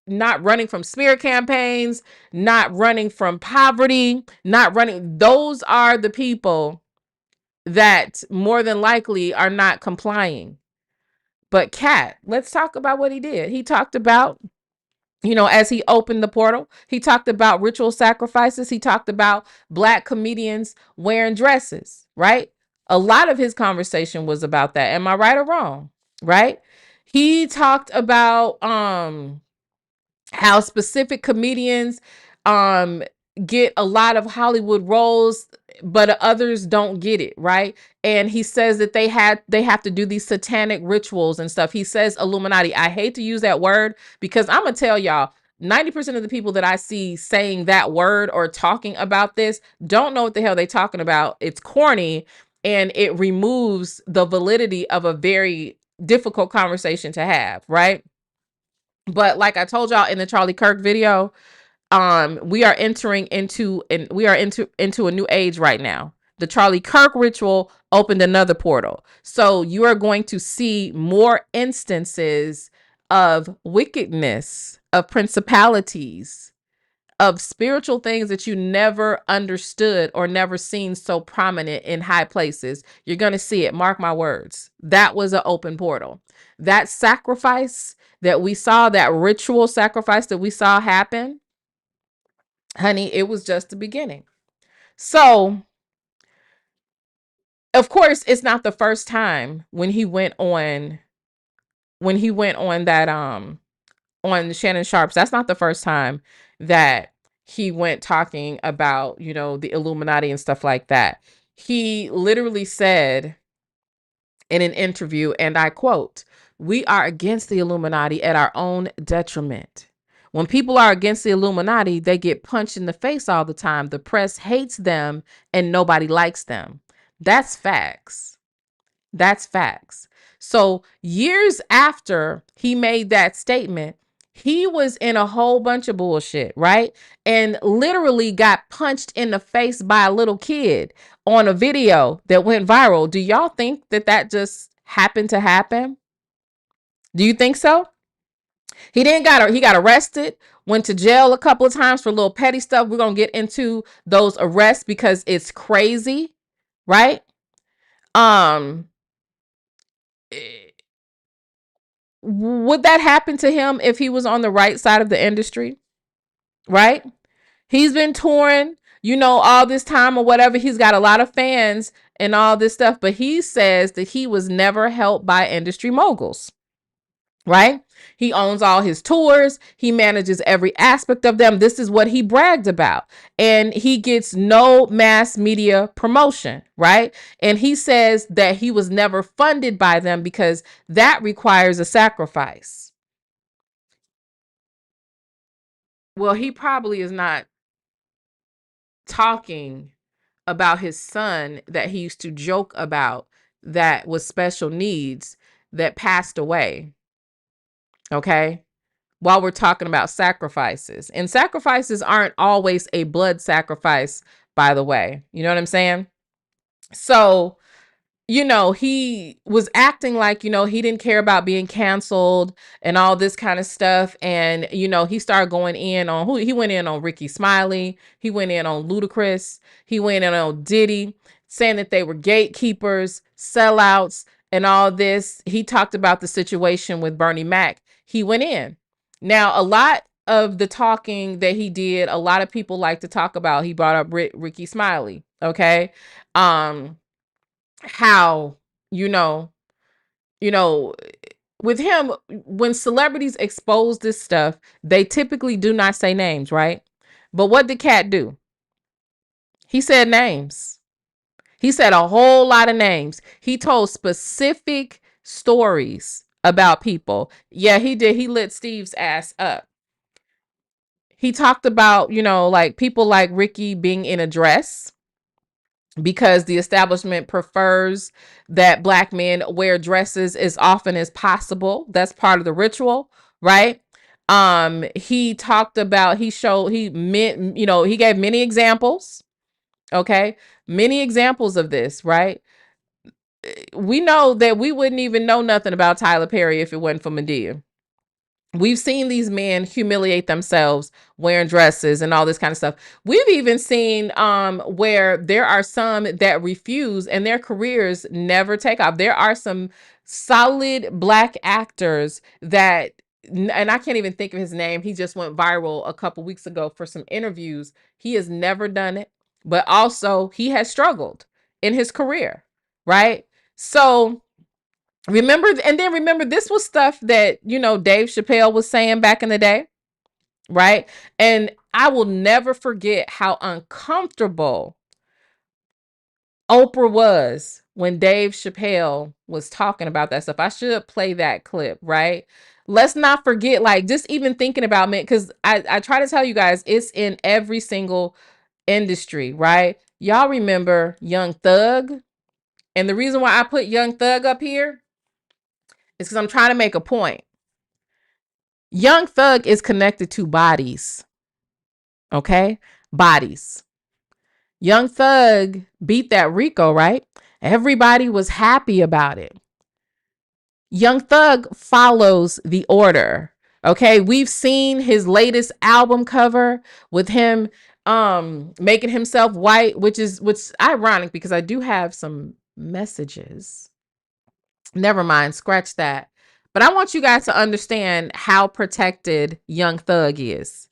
not running from smear campaigns, not running from poverty, those are the people that more than likely are not complying. But Katt, let's talk about what he did. He talked about, as he opened the portal, he talked about ritual sacrifices. He talked about Black comedians wearing dresses, right? A lot of his conversation was about that. Am I right or wrong? Right? He talked about how specific comedians get a lot of Hollywood roles, but others don't get it, right? And he says that they have to do these satanic rituals and stuff. He says Illuminati. I hate to use that word because I'm gonna tell y'all, 90% of the people that I see saying that word or talking about this don't know what the hell they're talking about. It's corny and it removes the validity of a very difficult conversation to have, right? But like I told y'all in the Charlie Kirk video, we are entering into a new age right now. The Charlie Kirk ritual opened another portal. So you are going to see more instances of wickedness, of principalities, of spiritual things that you never understood or never seen so prominent in high places. You're going to see it. Mark my words. That was an open portal. That sacrifice that we saw, that ritual sacrifice that we saw happen, honey, it was just the beginning. So, of course, it's not the first time when he went on that on Shannon Sharp's. That's not the first time that he went talking about, the Illuminati and stuff like that. He literally said in an interview, and I quote, "We are against the Illuminati at our own detriment. When people are against the Illuminati, they get punched in the face all the time. The press hates them and nobody likes them." That's facts. That's facts. So years after he made that statement, he was in a whole bunch of bullshit, right? And literally got punched in the face by a little kid on a video that went viral. Do y'all think that just happened to happen? Do you think so? He got arrested, went to jail a couple of times for little petty stuff. We're going to get into those arrests because it's crazy, right? Would that happen to him if he was on the right side of the industry? Right? He's been touring, all this time or whatever. He's got a lot of fans and all this stuff, but he says that he was never helped by industry moguls. Right? He owns all his tours. He manages every aspect of them. This is what he bragged about. And he gets no mass media promotion, right? And he says that he was never funded by them because that requires a sacrifice. Well, he probably is not talking about his son that he used to joke about that was special needs that passed away. Okay? While we're talking about sacrifices. And sacrifices aren't always a blood sacrifice, by the way. You know what I'm saying? So, he was acting like, he didn't care about being canceled and all this kind of stuff. And, he started going in on he went in on Ricky Smiley. He went in on Ludacris. He went in on Diddy, saying that they were gatekeepers, sellouts, and all this. He talked about the situation with Bernie Mac. He went in. Now, a lot of the talking that he did, a lot of people like to talk about. He brought up Ricky Smiley. Okay. How, with him, when celebrities expose this stuff, they typically do not say names, right? But what did Katt do? He said names. He said a whole lot of names. He told specific stories about people. Yeah, he did. He lit Steve's ass up. He talked about, like people like Ricky being in a dress because the establishment prefers that Black men wear dresses as often as possible. That's part of the ritual, right? He talked about, he gave many examples. Okay. Many examples of this, right? We know that we wouldn't even know nothing about Tyler Perry if it wasn't for Madea. We've seen these men humiliate themselves wearing dresses and all this kind of stuff. We've even seen where there are some that refuse and their careers never take off. There are some solid Black actors that, and I can't even think of his name. He just went viral a couple weeks ago for some interviews. He has never done it, but also he has struggled in his career, right? So remember, this was stuff that, Dave Chappelle was saying back in the day, right? And I will never forget how uncomfortable Oprah was when Dave Chappelle was talking about that stuff. I should play that clip, right? Let's not forget, like, just even thinking about me, because I try to tell you guys, it's in every single industry, right? Y'all remember Young Thug? And the reason why I put Young Thug up here is because I'm trying to make a point. Young Thug is connected to bodies. Okay? Bodies. Young Thug beat that Rico, right? Everybody was happy about it. Young Thug follows the order Okay, we've seen his latest album cover with him making himself white, which is ironic because I do have some messages. Never mind, scratch that. But I want you guys to understand how protected Young Thug is.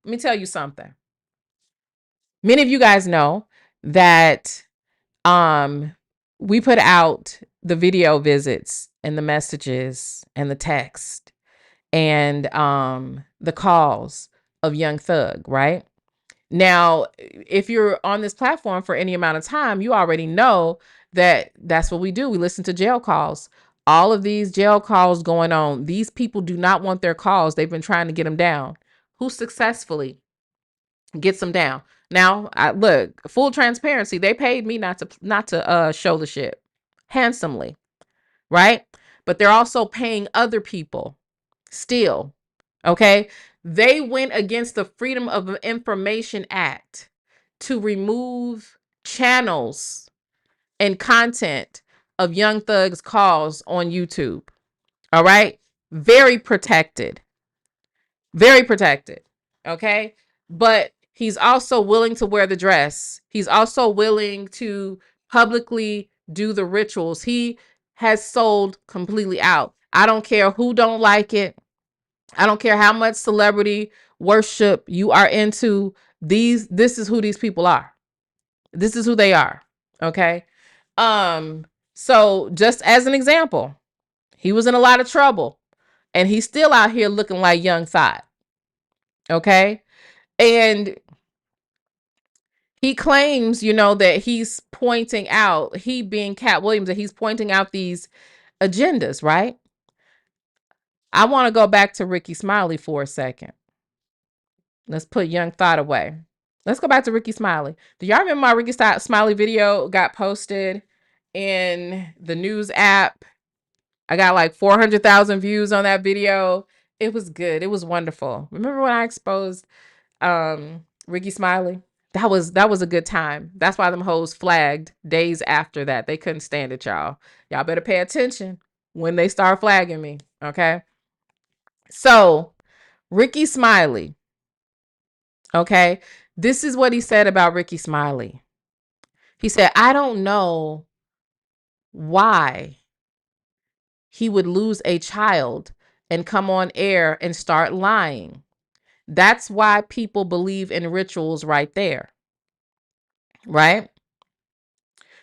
Let me tell you something. Many of you guys know that we put out the video visits and the messages and the text and the calls of Young Thug, right? Now, if you're on this platform for any amount of time, you already know that that's what we do. We listen to jail calls. All of these jail calls going on. These people do not want their calls. They've been trying to get them down. Who successfully gets them down? Now, look, full transparency. They paid me not to show the shit handsomely, right? But they're also paying other people still. Okay. They went against the Freedom of Information Act to remove channels and content of Young Thug's calls on YouTube. All right. Very protected. Very protected. Okay. But he's also willing to wear the dress. He's also willing to publicly do the rituals. He has sold completely out. I don't care who don't like it. I don't care how much celebrity worship you are into. This is who these people are. This is who they are. Okay. So just as an example, he was in a lot of trouble and he's still out here looking like Young Thot. Okay. And he claims, that he's pointing out, he being Katt Williams, that he's pointing out these agendas, right? I want to go back to Ricky Smiley for a second. Let's put Young Thot away. Let's go back to Ricky Smiley. Do y'all remember my Ricky Smiley video got posted in the news app? I got like 400,000 views on that video. It was good. It was wonderful. Remember when I exposed Ricky Smiley? That was a good time. That's why them hoes flagged days after that. They couldn't stand it, y'all. Y'all better pay attention when they start flagging me, okay? So, Ricky Smiley, okay? This is what he said about Ricky Smiley. He said, I don't know why he would lose a child and come on air and start lying. That's why people believe in rituals right there. Right?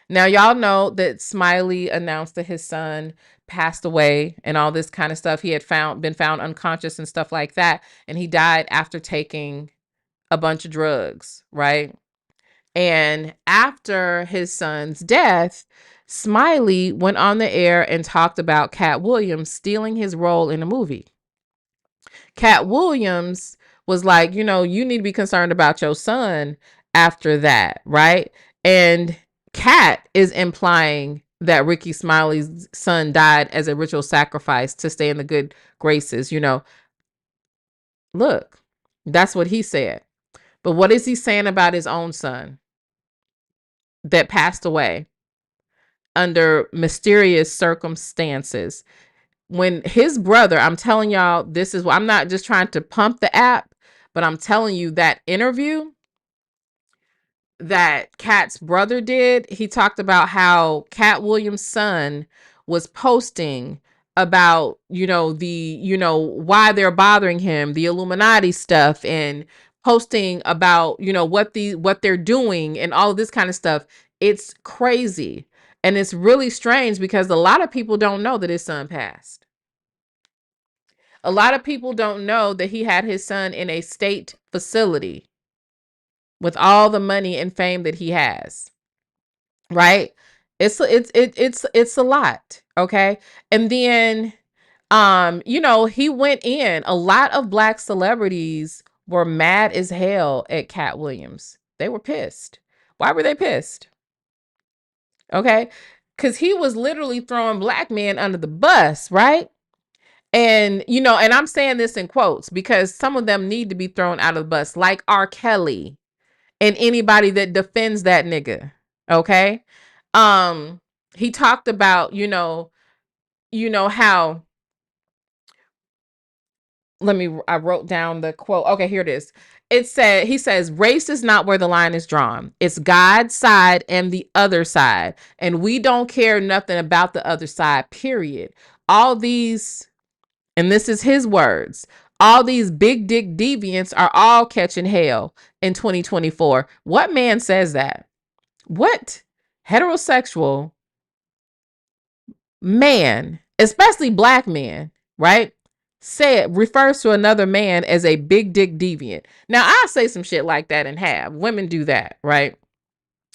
Now, y'all know that Smiley announced that his son passed away and all this kind of stuff. He had been found unconscious and stuff like that. And he died after taking a bunch of drugs, right? And after his son's death, Smiley went on the air and talked about Katt Williams stealing his role in a movie. Katt Williams was like, you need to be concerned about your son after that, right? And Katt is implying that Ricky Smiley's son died as a ritual sacrifice to stay in the good graces, Look, that's what he said. But what is he saying about his own son that passed away under mysterious circumstances? When his brother, I'm telling y'all, I'm not just trying to pump the app, but I'm telling you that interview that Katt's brother did, he talked about how Katt Williams' son was posting about, why they're bothering him, the Illuminati stuff, and posting about, what they're doing and all of this kind of stuff. It's crazy. And it's really strange because a lot of people don't know that his son passed. A lot of people don't know that he had his son in a state facility with all the money and fame that he has. Right? It's a lot, okay? And then he went in. A lot of Black celebrities were mad as hell at Katt Williams. They were pissed. Why were they pissed? Okay? Cuz he was literally throwing Black men under the bus, right? And, and I'm saying this in quotes because some of them need to be thrown out of the bus, like R. Kelly and anybody that defends that nigga. Okay. He talked about, how I wrote down the quote. Okay, here it is. He says, race is not where the line is drawn. It's God's side and the other side. And we don't care nothing about the other side, period. All these, and this is his words, all these big dick deviants are all catching hell in 2024. What man says that? What heterosexual man, especially black men, right, refers to another man as a big dick deviant? Now, I say some shit like that and have women do that, right?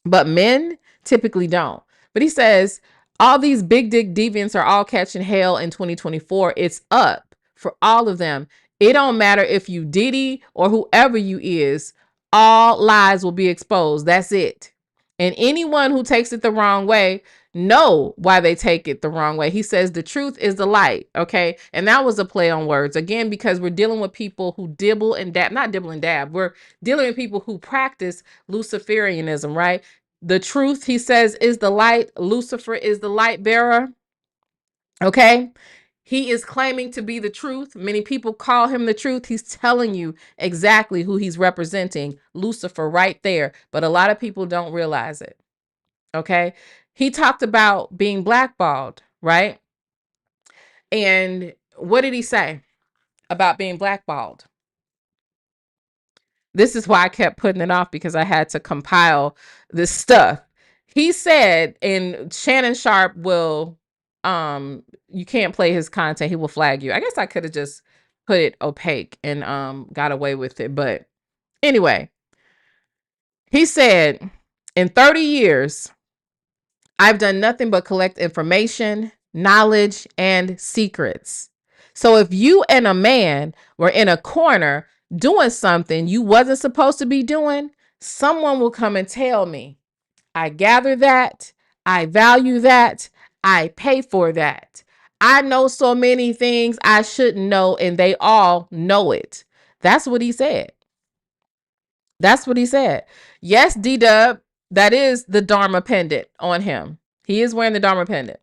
But men typically don't. But he says all these big dick deviants are all catching hell in 2024. It's up for all of them. It don't matter if you Diddy or whoever you is, all lies will be exposed. That's it. And anyone who takes it the wrong way, know why they take it the wrong way. He says the truth is the light. Okay. And that was a play on words again, because we're dealing with people who dibble and dab, not dibble and dab. We're dealing with people who practice Luciferianism, right? The truth, he says, is the light. Lucifer is the light bearer. Okay. He is claiming to be the truth. Many people call him the truth. He's telling you exactly who he's representing. Lucifer right there. But a lot of people don't realize it. Okay. He talked about being blackballed, right? And what did he say about being blackballed? This is why I kept putting it off, because I had to compile this stuff. He said, and Shannon Sharp will, you can't play his content. He will flag you. I guess I could have just put it opaque and got away with it. But anyway, he said, in 30 years, I've done nothing but collect information, knowledge, and secrets. So if you and a man were in a corner doing something you wasn't supposed to be doing, someone will come and tell me. I gather that. I value that. I pay for that. I know so many things I shouldn't know, and they all know it. That's what he said. That's what he said. Yes, D-Dub, that is the Dharma pendant on him. He is wearing the Dharma pendant.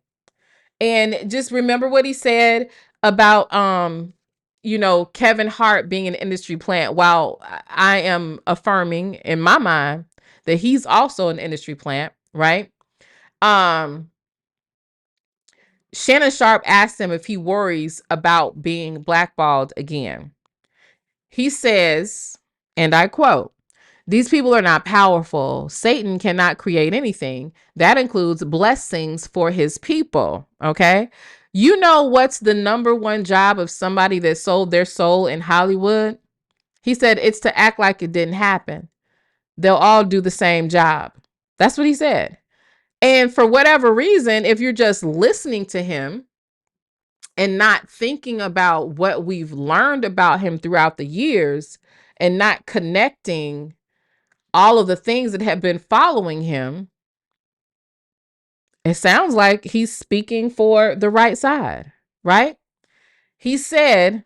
And just remember what he said about, Kevin Hart being an industry plant. While I am affirming in my mind that he's also an industry plant, right? Shannon Sharp asked him if he worries about being blackballed again. He says, and I quote, "These people are not powerful. Satan cannot create anything. That includes blessings for his people." Okay. You know what's the number one job of somebody that sold their soul in Hollywood? He said it's to act like it didn't happen. They'll all do the same job. That's what he said. And for whatever reason, if you're just listening to him and not thinking about what we've learned about him throughout the years and not connecting all of the things that have been following him, it sounds like he's speaking for the right side, right? He said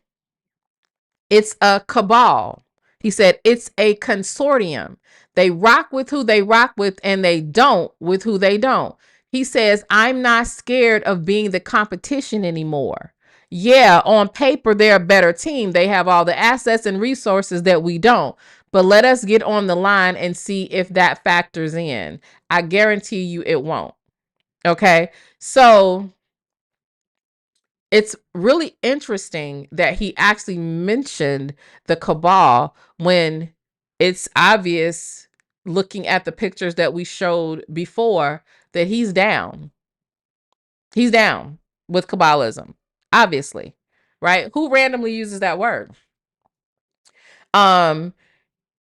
it's a cabal. He said it's a consortium. They rock with who they rock with, and they don't with who they don't. He says, I'm not scared of being the competition anymore. Yeah, on paper, they're a better team. They have all the assets and resources that we don't. But let us get on the line and see if that factors in. I guarantee you it won't. Okay. So it's really interesting that he actually mentioned the cabal when it's obvious, looking at the pictures that we showed before, that he's down. He's down with Kabbalism, obviously, right? Who randomly uses that word?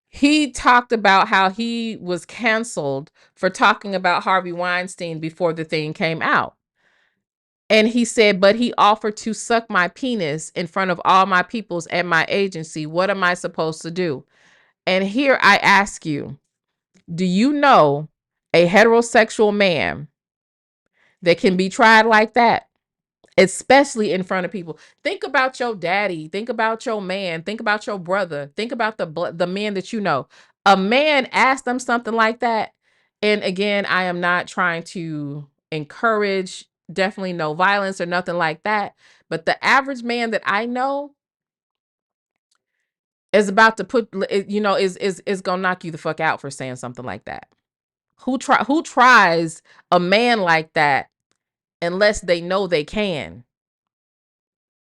He talked about how he was canceled for talking about Harvey Weinstein before the thing came out. And he said, but he offered to suck my penis in front of all my peoples at my agency. What am I supposed to do? And here I ask you, do you know a heterosexual man that can be tried like that? Especially in front of people. Think about your daddy. Think about your man. Think about your brother. Think about the man that you know. A man asked them something like that. And again, I am not trying to encourage, definitely no violence or nothing like that. But the average man that I know, is about to put, you know, is gonna knock you the fuck out for saying something like that. Who tries a man like that unless they know they can?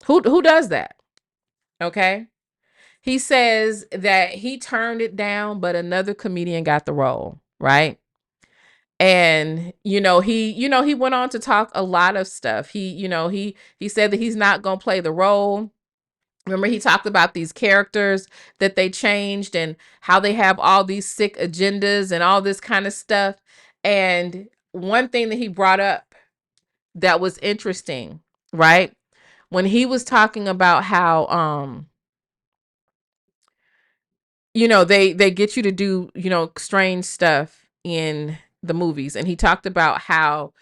Who does that? Okay. He says that he turned it down, but another comedian got the role, right? And he went on to talk a lot of stuff. He said that he's not going to play the role. Remember, he talked about these characters that they changed and how they have all these sick agendas and all this kind of stuff. And one thing that he brought up that was interesting, right? When he was talking about how they get you to do, strange stuff in the movies. And he talked about how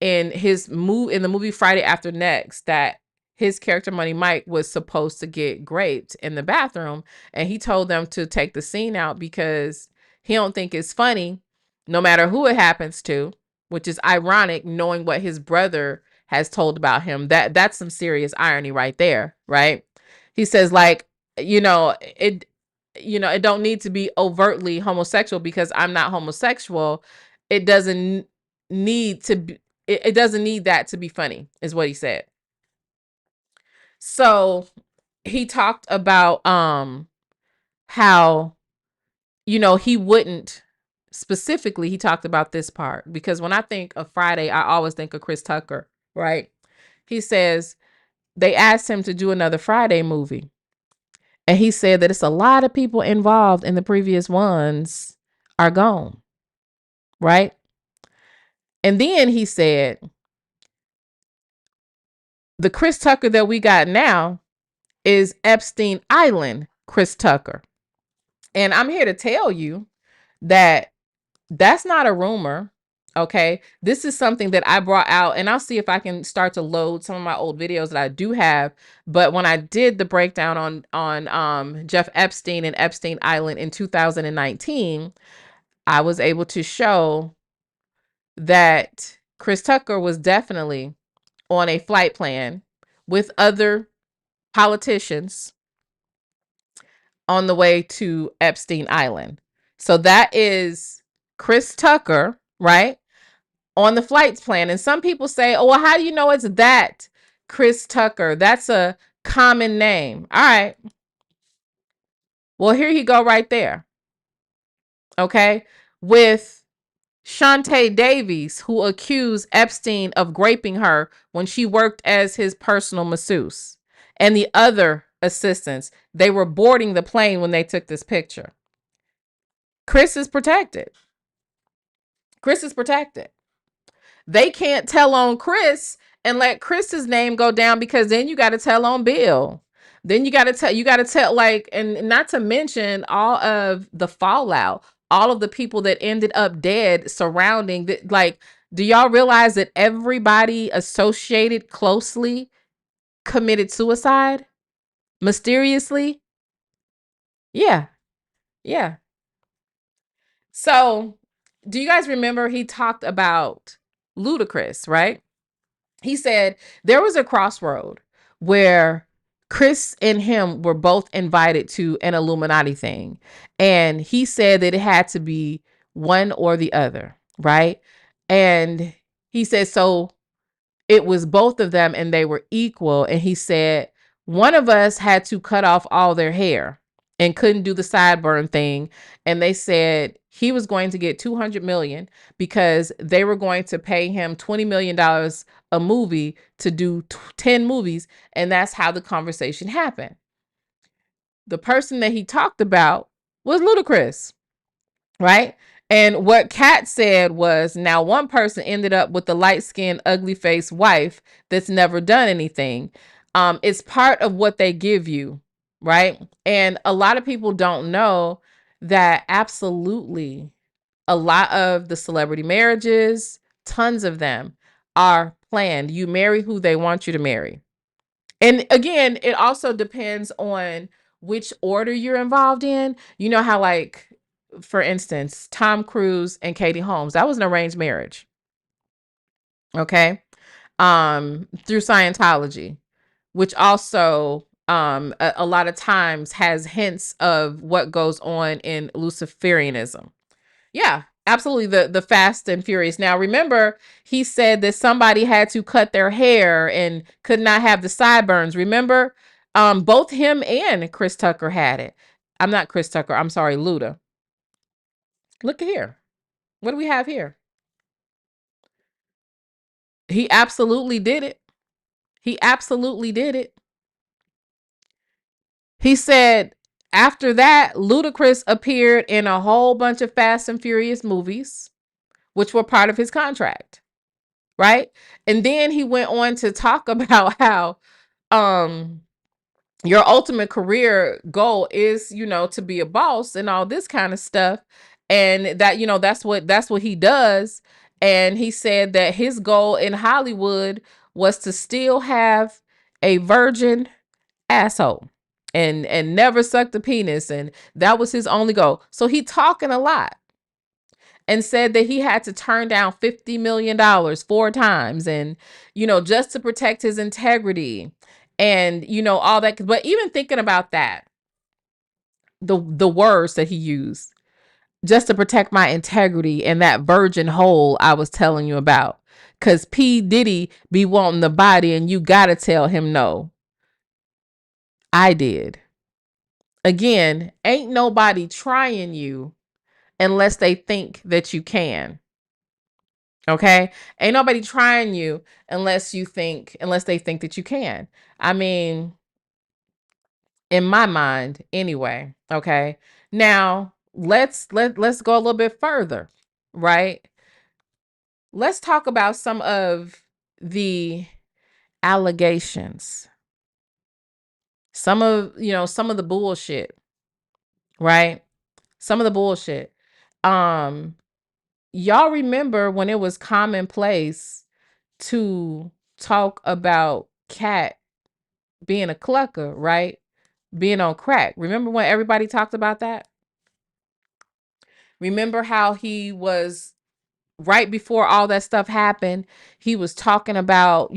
in the movie Friday After Next, that his character Money Mike was supposed to get raped in the bathroom, and he told them to take the scene out because he don't think it's funny, no matter who it happens to, which is ironic knowing what his brother has told about him. That's some serious irony right there, right? He says, like, it don't need to be overtly homosexual because I'm not homosexual. It doesn't need to be, it doesn't need that to be funny, is what he said. So he talked about how he wouldn't specifically, he talked about this part because when I think of Friday, I always think of Chris Tucker, right? He says they asked him to do another Friday movie. And he said that it's a lot of people involved in the previous ones are gone. Right? And then he said, the Chris Tucker that we got now is Epstein Island Chris Tucker. And I'm here to tell you that that's not a rumor. Okay. This is something that I brought out, and I'll see if I can start to load some of my old videos that I do have. But when I did the breakdown on Jeff Epstein and Epstein Island in 2019, I was able to show that Chris Tucker was definitely on a flight plan with other politicians on the way to Epstein Island. So that is Chris Tucker, right? On the flights plan. And some people say, oh, well, how do you know it's that Chris Tucker? That's a common name. All right. Well, here you go right there. Okay. With Shantae Davies, who accused Epstein of graping her when she worked as his personal masseuse, and the other assistants. They were boarding the plane when they took this picture. Chris is protected. Chris is protected. They can't tell on Chris and let Chris's name go down because then you got to tell on Bill. Then you got to tell like, and not to mention all of the fallout, all of the people that ended up dead surrounding the, like, do y'all realize that everybody associated closely committed suicide mysteriously? Yeah. Yeah. So do you guys remember he talked about Ludacris, right? He said there was a crossroad where Chris and him were both invited to an Illuminati thing. And he said that it had to be one or the other, right? And he said, so it was both of them and they were equal. And he said, one of us had to cut off all their hair and couldn't do the sideburn thing. And they said he was going to get $200 million because they were going to pay him $20 million a movie to do 10 movies. And that's how the conversation happened. The person that he talked about was Ludacris, right? And what Katt said was, now one person ended up with the light-skinned, ugly-faced wife that's never done anything. It's part of what they give you, right? And a lot of people don't know that absolutely a lot of the celebrity marriages, tons of them are planned. You marry who they want you to marry. And again, it also depends on which order you're involved in. You know how, like, for instance, Tom Cruise and Katie Holmes, that was an arranged marriage. Okay. Through Scientology, which also a lot of times has hints of what goes on in Luciferianism. Yeah, absolutely. The Fast and Furious. Now, remember, he said that somebody had to cut their hair and could not have the sideburns. Remember, both him and Chris Tucker had it. I'm not Chris Tucker. I'm sorry, Luda. Look here. What do we have here? He absolutely did it. He absolutely did it. He said after that, Ludacris appeared in a whole bunch of Fast and Furious movies, which were part of his contract. Right. And then he went on to talk about how your ultimate career goal is, to be a boss and all this kind of stuff. And that, that's what he does. And he said that his goal in Hollywood was to still have a virgin asshole and never suck the penis. And that was his only goal. So he talking a lot. And said that he had to turn down $50 million 4 times and, just to protect his integrity and, all that. But even thinking about that, the words that he used, just to protect my integrity and that virgin hole I was telling you about. Because P. Diddy be wanting the body and you got to tell him no. I did. Again, ain't nobody trying you unless they think that you can. Okay. Ain't nobody trying you unless they think that you can. I mean, in my mind anyway. Okay. Now let's go a little bit further, right? Let's talk about some of the allegations. Some of the bullshit, right? Some of the bullshit. Y'all remember when it was commonplace to talk about Katt being a clucker, right? Being on crack. Remember when everybody talked about that? Remember how he was right before all that stuff happened, he was talking about,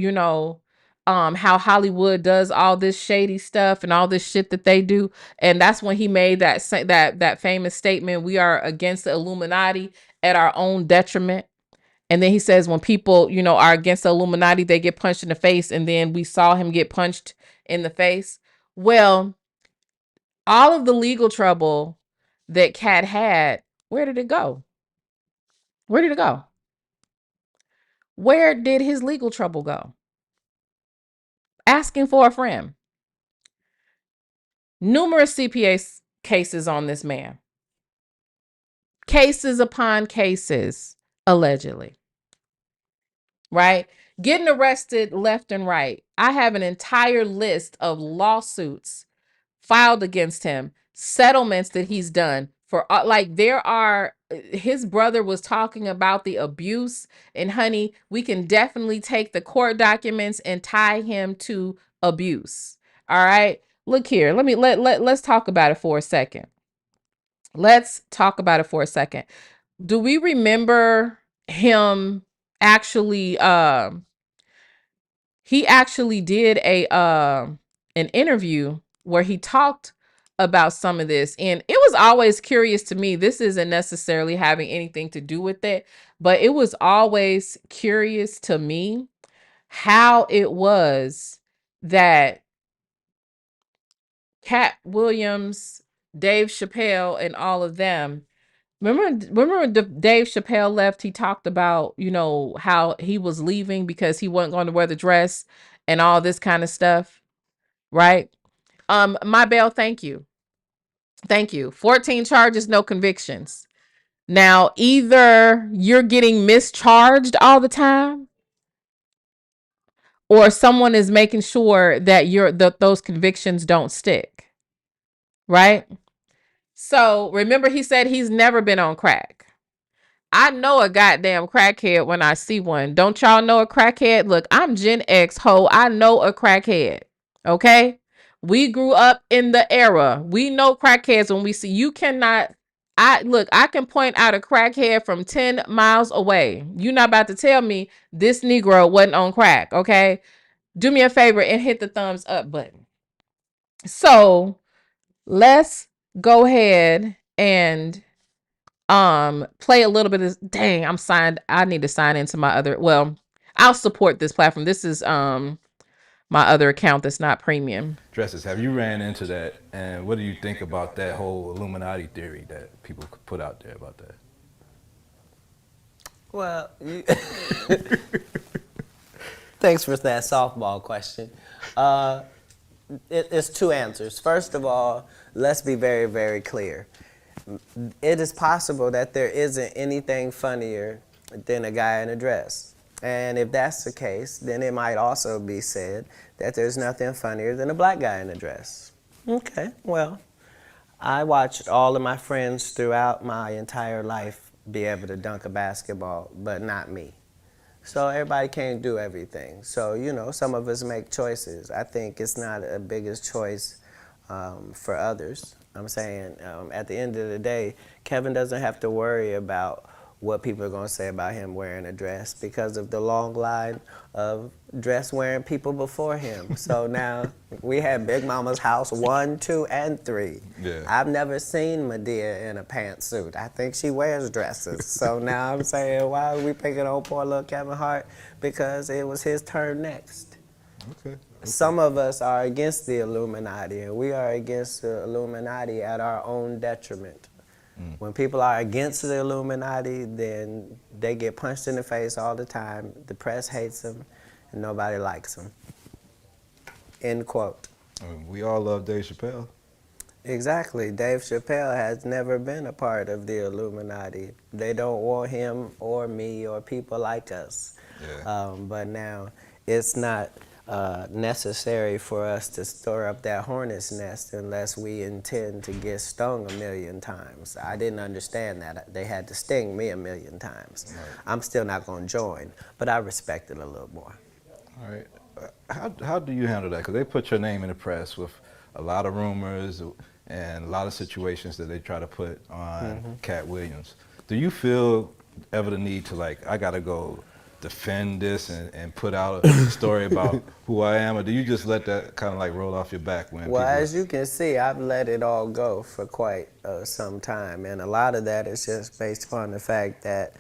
how Hollywood does all this shady stuff and all this shit that they do. And that's when he made that famous statement, we are against the Illuminati at our own detriment. And then he says when people, are against the Illuminati, they get punched in the face. And then we saw him get punched in the face. Well, all of the legal trouble that Katt had, where did it go? Where did it go? Where did his legal trouble go? Asking for a friend. Numerous CPA cases on this man. Cases upon cases, allegedly. Right? Getting arrested left and right. I have an entire list of lawsuits filed against him, settlements that he's done for his brother was talking about the abuse, and honey, we can definitely take the court documents and tie him to abuse. All right. Look here. Let's talk about it for a second. Do we remember him actually he actually did an interview where he talked about some of this, and it was always curious to me. This isn't necessarily having anything to do with it, but it was always curious to me how it was that Katt Williams, Dave Chappelle, and all of them. Remember when Dave Chappelle left, he talked about, how he was leaving because he wasn't going to wear the dress and all this kind of stuff, right? My bail, thank you. Thank you. 14 charges, no convictions. Now, either you're getting mischarged all the time, or someone is making sure that those convictions don't stick, right? So remember, he said he's never been on crack. I know a goddamn crackhead when I see one. Don't y'all know a crackhead? Look, I'm Gen X, ho. I know a crackhead. Okay? We grew up in the era. We know crackheads when we see. You cannot. I can point out a crackhead from 10 miles away. You're not about to tell me this Negro wasn't on crack, okay? Do me a favor and hit the thumbs up button. So let's go ahead and play a little bit of dang, I need to sign into my other, well, I'll support this platform. This is my other account that's not premium. Dresses, have you ran into that? And what do you think about that whole Illuminati theory that people put out there about that? Well, thanks for that softball question. It's two answers. First of all, let's be very, very clear. It is possible that there isn't anything funnier than a guy in a dress. And if that's the case, then it might also be said that there's nothing funnier than a black guy in a dress. Okay, well, I watched all of my friends throughout my entire life be able to dunk a basketball, but not me. So everybody can't do everything. So, you know, some of us make choices. I think it's not a biggest choice for others. I'm saying at the end of the day, Kevin doesn't have to worry about what people are going to say about him wearing a dress because of the long line of dress wearing people before him. So now we had Big Mama's house 1, 2, and 3. Yeah. I've never seen Medea in a pantsuit. I think she wears dresses. So now I'm saying, why are we picking on poor little Kevin Hart? Because it was his turn next. Okay. Some of us are against the Illuminati, and we are against the Illuminati at our own detriment. When people are against the Illuminati, then they get punched in the face all the time. The press hates them, and nobody likes them. End quote. We all love Dave Chappelle. Exactly. Dave Chappelle has never been a part of the Illuminati. They don't want him or me or people like us. Yeah. But now it's not necessary for us to stir up that hornet's nest unless we intend to get stung 1,000,000 times. I didn't understand that. They had to sting me 1,000,000 times. Right. I'm still not going to join, but I respect it a little more. All right. How do you handle that? Because they put your name in the press with a lot of rumors and a lot of situations that they try to put on Katt Williams. Do you feel ever the need to, like, I got to go defend this and put out a story about who I am, or do you just let that kind of like roll off your back when Well, people... as you can see, I've let it all go for quite some time, and a lot of that is just based upon the fact that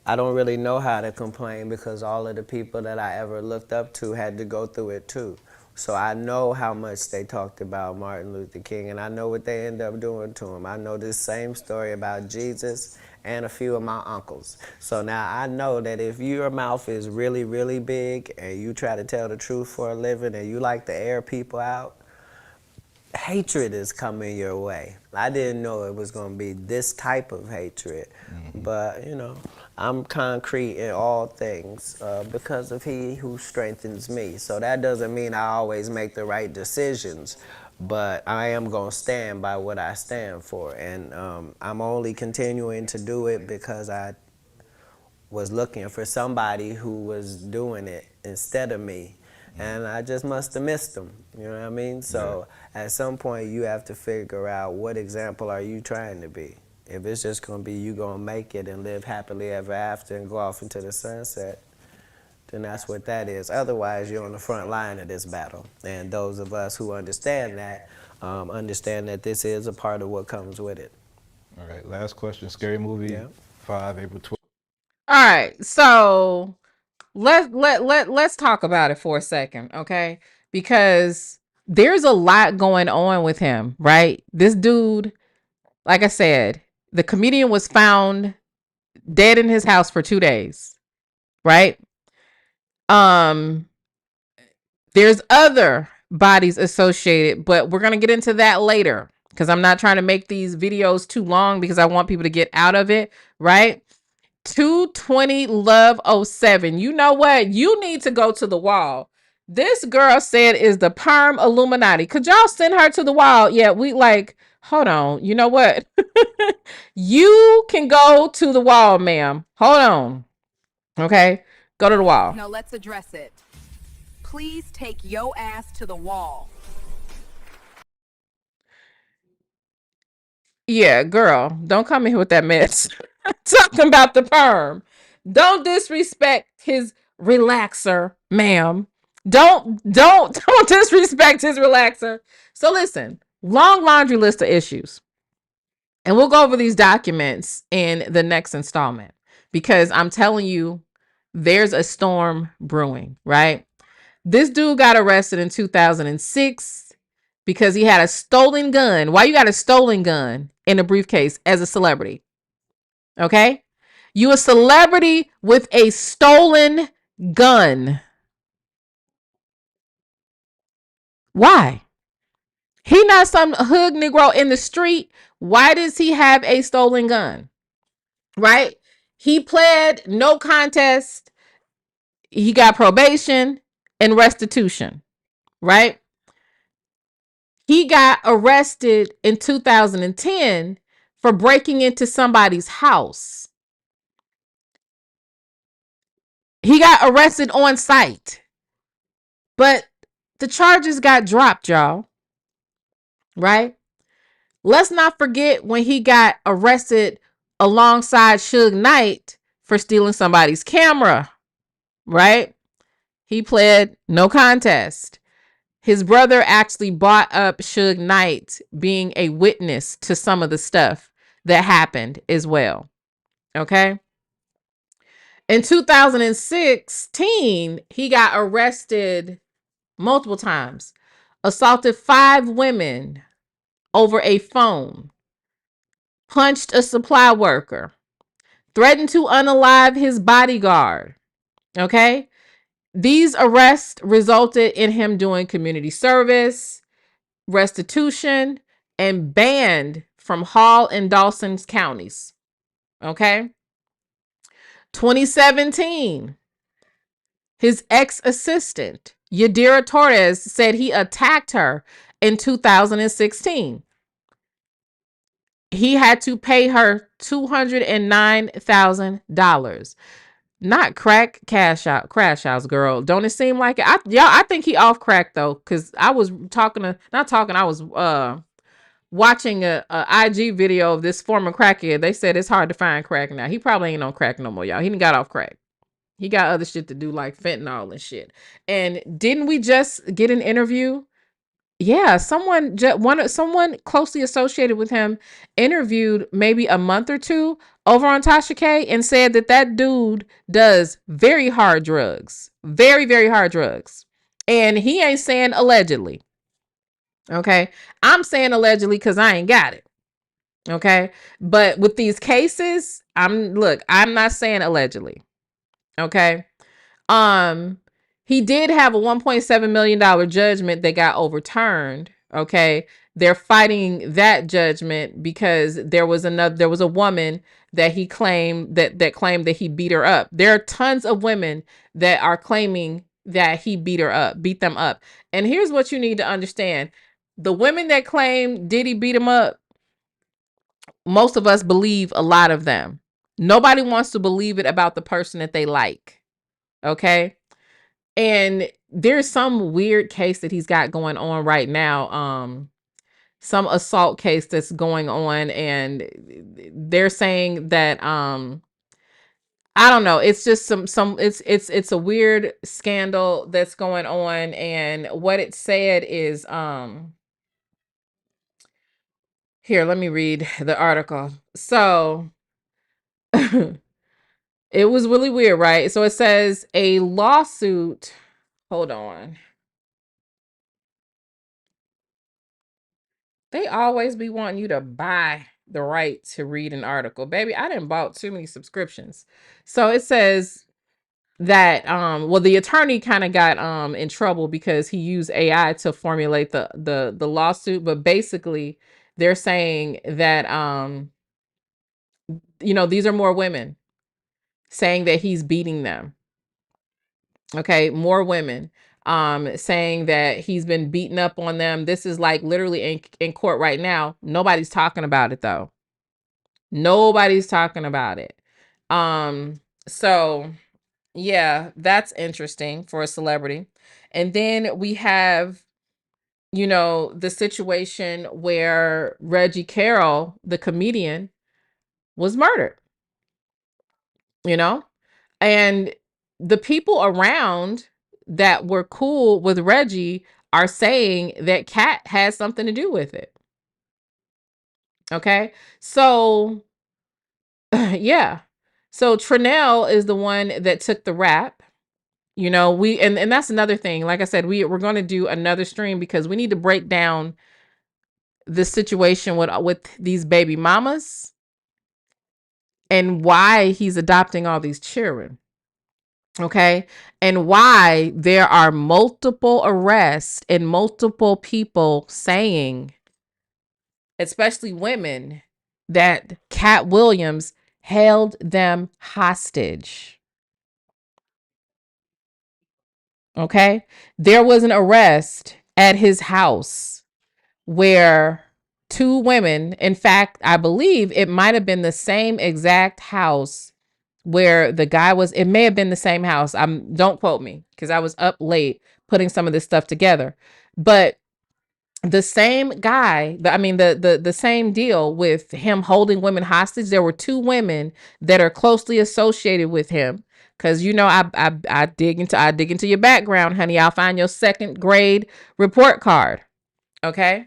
I don't really know how to complain because all of the people that I ever looked up to had to go through it too. So I know how much they talked about Martin Luther King, and I know what they end up doing to him. I know this same story about Jesus and a few of my uncles. So now I know that if your mouth is really, really big and you try to tell the truth for a living and you like to air people out, hatred is coming your way. I didn't know it was going to be this type of hatred, but you know, I'm concrete in all things because of He who strengthens me. So that doesn't mean I always make the right decisions, but I am going to stand by what I stand for. And I'm only continuing to do it because I was looking for somebody who was doing it instead of me. And I just must have missed them, you know what I mean? So at some point you have to figure out what example are you trying to be. If it's just going to be you going to make it and live happily ever after and go off into the sunset, then that's what that is. Otherwise, you're on the front line of this battle. And those of us who understand that this is a part of what comes with it. All right, last question. Scary Movie 5, April 12th. All right, so let's talk about it for a second, okay? Because there's a lot going on with him, right? This dude, like I said, the comedian was found dead in his house for 2 days, right? There's other bodies associated, but we're going to get into that later because I'm not trying to make these videos too long because I want people to get out of it, right? 220 Love 07. You know what? You need to go to the wall. This girl said is the perm Illuminati. Could y'all send her to the wall? Yeah, we like, hold on. You know what? You can go to the wall, ma'am. Hold on. Okay? Go to the wall. Now let's address it. Please take your ass to the wall. Yeah, girl, don't come in here with that mess. Talking about the perm. Don't disrespect his relaxer, ma'am. Don't disrespect his relaxer. So listen, long laundry list of issues. And we'll go over these documents in the next installment because I'm telling you, there's a storm brewing, right? This dude got arrested in 2006 because he had a stolen gun. Why you got a stolen gun in a briefcase as a celebrity? Okay? You a celebrity with a stolen gun. Why? He not some hood Negro in the street. Why does he have a stolen gun? Right? He pled no contest. He got probation and restitution. Right? He got arrested in 2010 for breaking into somebody's house. He got arrested on site. But the charges got dropped, y'all. Right? Let's not forget when he got arrested alongside Suge Knight for stealing somebody's camera. Right? He pled no contest. His brother actually brought up Suge Knight being a witness to some of the stuff that happened as well. Okay. In 2016, he got arrested multiple times, assaulted 5 women over a phone, punched a supply worker, threatened to unalive his bodyguard. Okay. These arrests resulted in him doing community service, restitution, and banned from Hall and Dawson's counties. Okay. 2017, his ex-assistant, Yadira Torres, said he attacked her in 2016. He had to pay her $209,000. Not crack crash outs, girl. Don't it seem like it? I think he off crack though, because I was watching a IG video of this former crackhead. They said it's hard to find crack now. He probably ain't on crack no more, y'all. He done got off crack. He got other shit to do like fentanyl and shit. And didn't we just get an interview? Yeah, someone closely associated with him interviewed maybe a month or two over on Tasha K and said that dude does very hard drugs. Very, very hard drugs. And he ain't saying allegedly. Okay. I'm saying allegedly because I ain't got it. Okay. But with these cases, I'm not saying allegedly. Okay. He did have a $1.7 million judgment that got overturned. Okay. They're fighting that judgment because there was a woman that he claimed that claimed that he beat her up. There are tons of women that are claiming that he beat them up. And here's what you need to understand. The women that claim Diddy beat him up, most of us believe a lot of them. Nobody wants to believe it about the person that they like. Okay. And there's some weird case that he's got going on right now. Some assault case that's going on, and they're saying that I don't know. It's just it's a weird scandal that's going on, and what it said is here, let me read the article. So it was really weird, right? So it says a lawsuit. Hold on. They always be wanting you to buy the right to read an article. Baby, I didn't bought too many subscriptions. So it says that the attorney kind of got in trouble because he used AI to formulate the lawsuit, but basically they're saying that these are more women saying that he's beating them. Okay, more women saying that he's been beating up on them. This is like literally in court right now. Nobody's talking about it though. Nobody's talking about it. So yeah, that's interesting for a celebrity. And then we have, the situation where Reggie Carroll, the comedian, was murdered, and the people around that were cool with Reggie are saying that Katt has something to do with it. Okay. So yeah. So Trinell is the one that took the rap. You know, and that's another thing. Like I said, we're going to do another stream because we need to break down the situation with these baby mamas and why he's adopting all these children. Okay. And why there are multiple arrests and multiple people saying, especially women, that Katt Williams held them hostage. Okay. There was an arrest at his house where two women, in fact, I believe it might have been the same exact house where the guy was, it may have been the same house. Don't quote me because I was up late putting some of this stuff together. But the same guy, the same deal with him holding women hostage. There were two women that are closely associated with him. Cause you know, I dig into your background, honey. I'll find your second grade report card. Okay.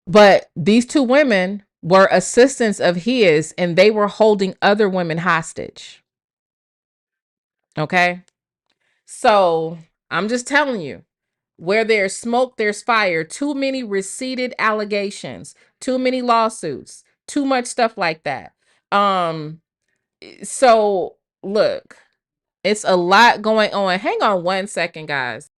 But these two women were assistants of his and they were holding other women hostage. Okay. So I'm just telling you, where there's smoke, there's fire. Too many receipted allegations, too many lawsuits, too much stuff like that. So look, it's a lot going on. Hang on 1 second, guys.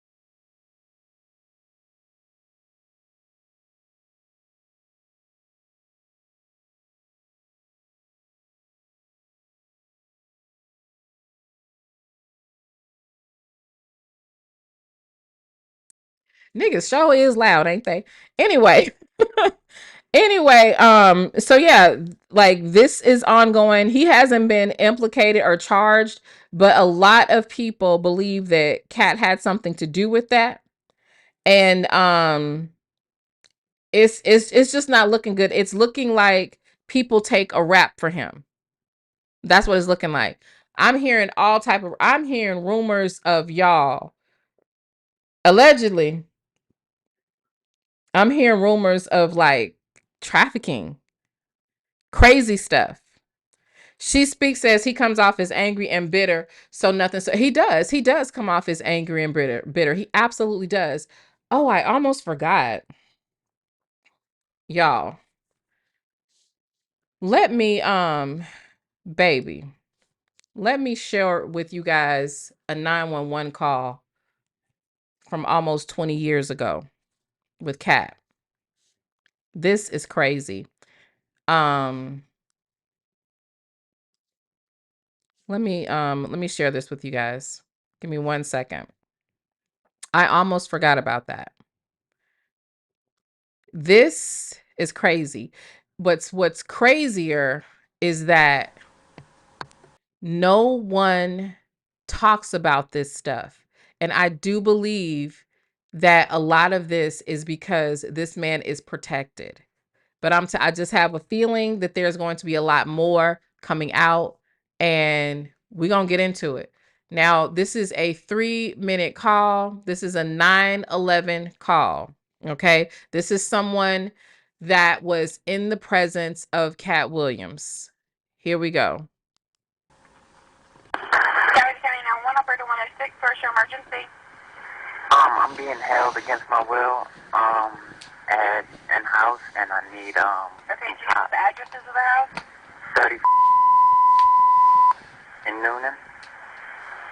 Niggas show is loud, ain't they? Anyway. So yeah, like this is ongoing. He hasn't been implicated or charged, but a lot of people believe that Katt had something to do with that. And it's just not looking good. It's looking like people take a rap for him. That's what it's looking like. I'm hearing rumors of y'all. Allegedly, I'm hearing rumors of like trafficking, crazy stuff. She speaks as he comes off as angry and bitter. So nothing. So he does come off as angry and bitter. He absolutely does. Oh, I almost forgot. Y'all. Let me, baby, let me share with you guys a 911 call from almost 20 years ago with Katt. This is crazy. Let me share this with you guys. Give me 1 second. I almost forgot about that. This is crazy. What's crazier is that no one talks about this stuff. And I do believe that a lot of this is because this man is protected. But I just have a feeling that there's going to be a lot more coming out and we're going to get into it. Now, this is a 3-minute call. This is a 911 call. Okay. This is someone that was in the presence of Katt Williams. Here we go. First emergency. I'm being held against my will at an house, and I need Okay, do you know the addresses of the house? 30 in Noonan.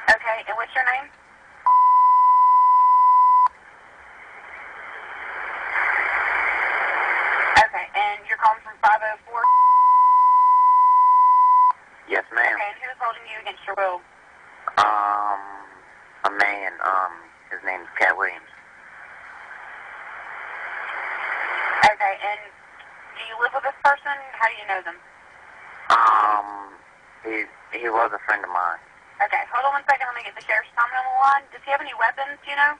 Okay, and what's your name? Okay, and you're calling from 504? Yes, ma'am. Okay, and who's holding you against your will? A man, his name's Katt Williams. Okay, and do you live with this person? How do you know them? He was a friend of mine. Okay, hold on 1 second, let me get the sheriff's comment on the line. Does he have any weapons, do you know?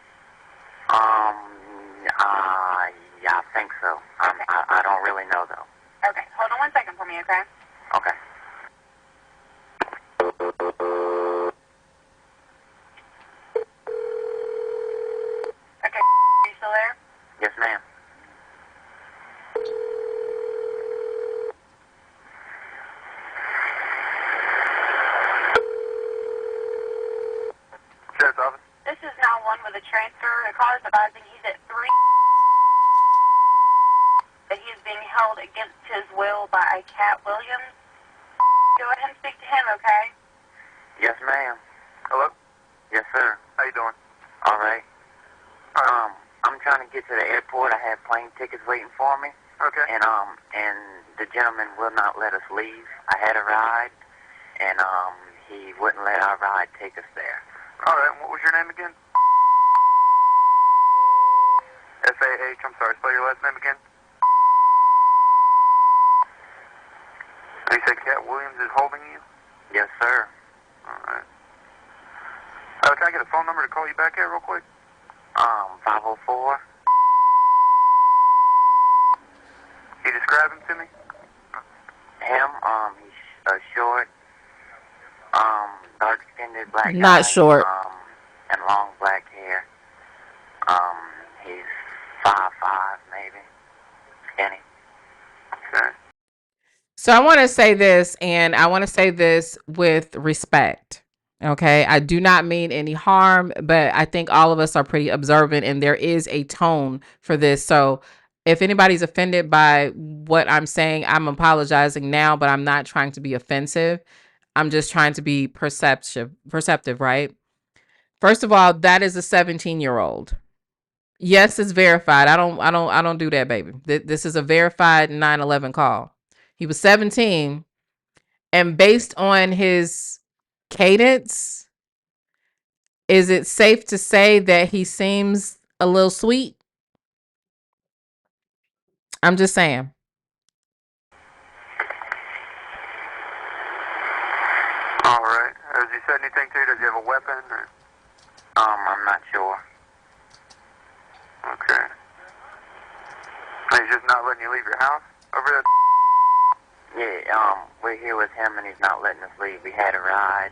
Yeah, I think so. Okay. I don't really know, though. Okay, hold on 1 second for me, okay? Okay. cars advising he's at 3, that he is being held against his will by a Katt Williams. Go ahead and speak to him, okay? Yes, ma'am. Hello? Yes, sir. How you doing? All right. I'm trying to get to the airport. I have plane tickets waiting for me. Okay. And the gentleman will not let us leave. I had a ride, and he wouldn't let our ride take us there. All right. What was your name again? S-A-H. I'm sorry. Spell your last name again. You said Katt Williams is holding you? Yes, sir. All right. Can I get a phone number to call you back at real quick? 504. Can you describe him to me? Him, he's short, dark-skinned black guy. Not short. And long black hair. He's 5'5", maybe. Skinny. Okay. So I want to say this, and I want to say this with respect. Okay. I do not mean any harm, but I think all of us are pretty observant, and there is a tone for this. So if anybody's offended by what I'm saying, I'm apologizing now, but I'm not trying to be offensive. I'm just trying to be perceptive, right? First of all, that is a 17-year-old. Yes, it's verified. I don't do that, baby. This is a verified 9/11 call. He was 17, and based on his cadence, is it safe to say that he seems a little sweet? I'm just saying. All right. Has he said anything to you? Does he have a weapon? Or? I'm not sure. Okay. He's just not letting you leave your house over there? Yeah, we're here with him, and he's not letting us leave. We had a ride,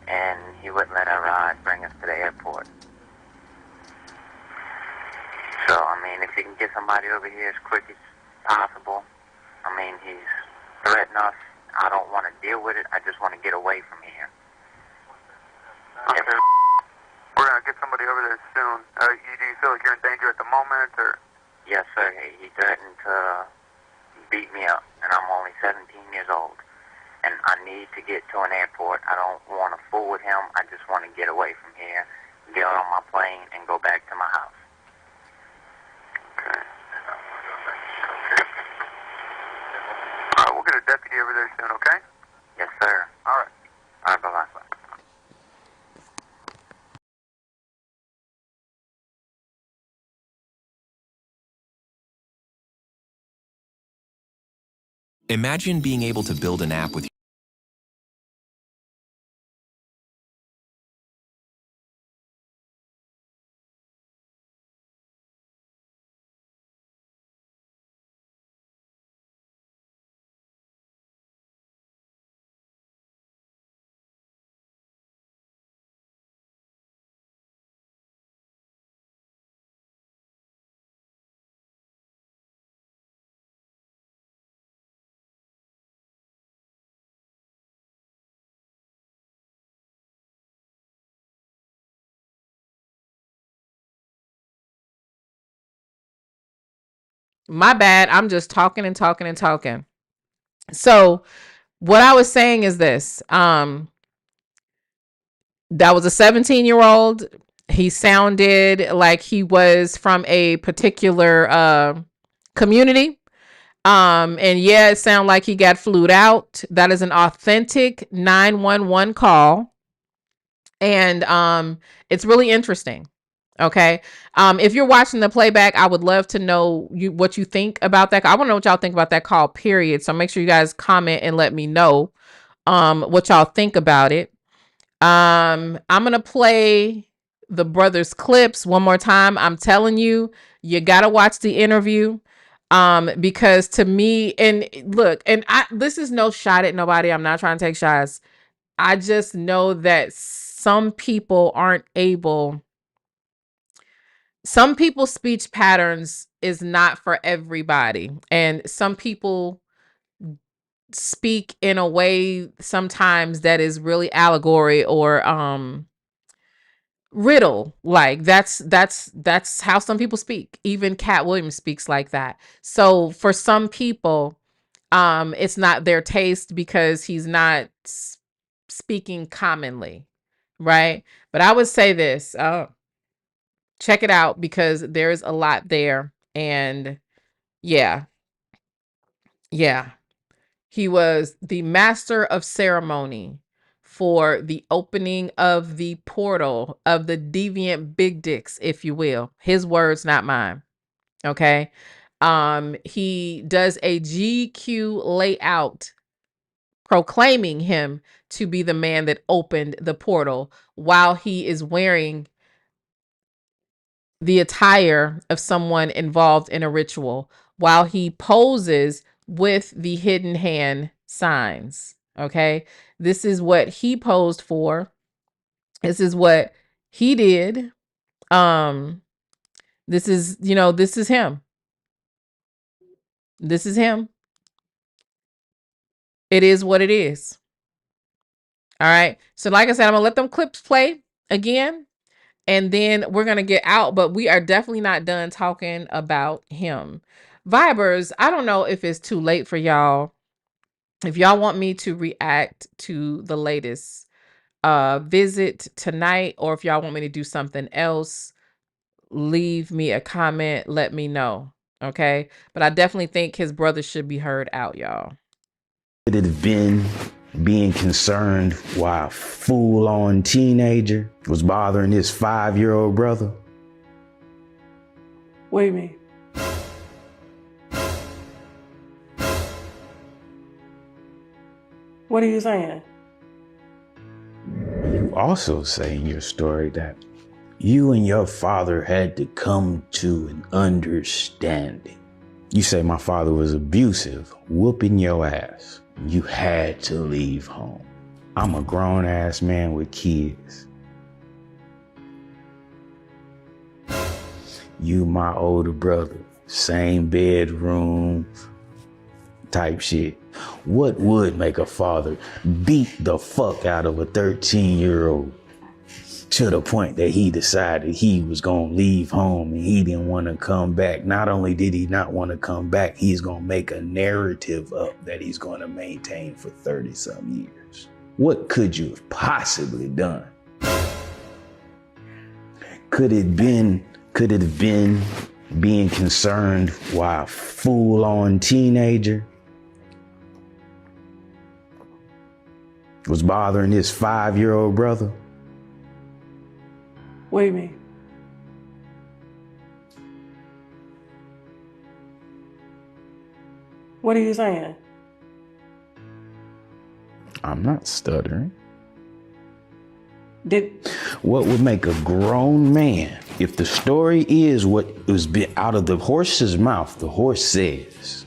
and he wouldn't let our ride bring us to the airport. So, I mean, if you can get somebody over here as quick as possible. I mean, he's threatened us. I don't want to deal with it. I just want to get away from here. Okay. We're going to get somebody over there soon. Do you feel like you're in danger at the moment, or? Yes, sir. He threatened to beat me up, and I'm only 17 years old. And I need to get to an airport. I don't want to fool with him. I just want to get away from here, get on my plane, and go back to my house. Okay. All right, we'll get a deputy over there soon, okay? Yes, sir. All right. All right, bye-bye. Imagine being able to build an app with My bad. I'm just talking and talking and talking. So what I was saying is this. That was a 17-year-old. He sounded like he was from a particular community. And yeah, it sounded like he got flued out. That is an authentic 911 call. And it's really interesting. Okay. If you're watching the playback, I would love to know what you think about that. I want to know what y'all think about that call, period. So make sure you guys comment and let me know what y'all think about it. I'm going to play the brothers' clips one more time. I'm telling you, you got to watch the interview. Because to me, and look, and this is no shot at nobody. I'm not trying to take shots. I just know that some people's speech patterns is not for everybody. And some people speak in a way sometimes that is really allegory or riddle. Like that's how some people speak. Even Katt Williams speaks like that. So for some people, it's not their taste because he's not speaking commonly, right? But I would say this, check it out because there's a lot there. And yeah, he was the master of ceremony for the opening of the portal of the deviant big dicks, if you will. His words, not mine. Okay. He does a GQ layout proclaiming him to be the man that opened the portal while he is wearing the attire of someone involved in a ritual, while he poses with the hidden hand signs. Okay. This is what he posed for. This is what he did. This is, this is him. This is him. It is what it is. All right. So like I said, I'm gonna let them clips play again, and then we're gonna get out, but we are definitely not done talking about him. Vibers, I don't know if it's too late for y'all. If y'all want me to react to the latest visit tonight, or if y'all want me to do something else, leave me a comment, let me know. Okay. But I definitely think his brother should be heard out, y'all. Could it have been being concerned why a full-on teenager was bothering his 5-year-old brother? What do you mean? What are you saying? You also say in your story that you and your father had to come to an understanding. You say my father was abusive, whooping your ass. You had to leave home. I'm a grown ass man with kids. You my older brother, same bedroom type shit. What would make a father beat the fuck out of a 13-year-old to the point that he decided he was gonna leave home and he didn't want to come back? Not only did he not want to come back, he's gonna make a narrative up that he's gonna maintain for 30-some years. What could you have possibly done? Could it have been being concerned why a full-on teenager was bothering his 5-year-old brother? What do you mean? What are you saying? I'm not stuttering. What would make a grown man, if the story is what was out of the horse's mouth, the horse says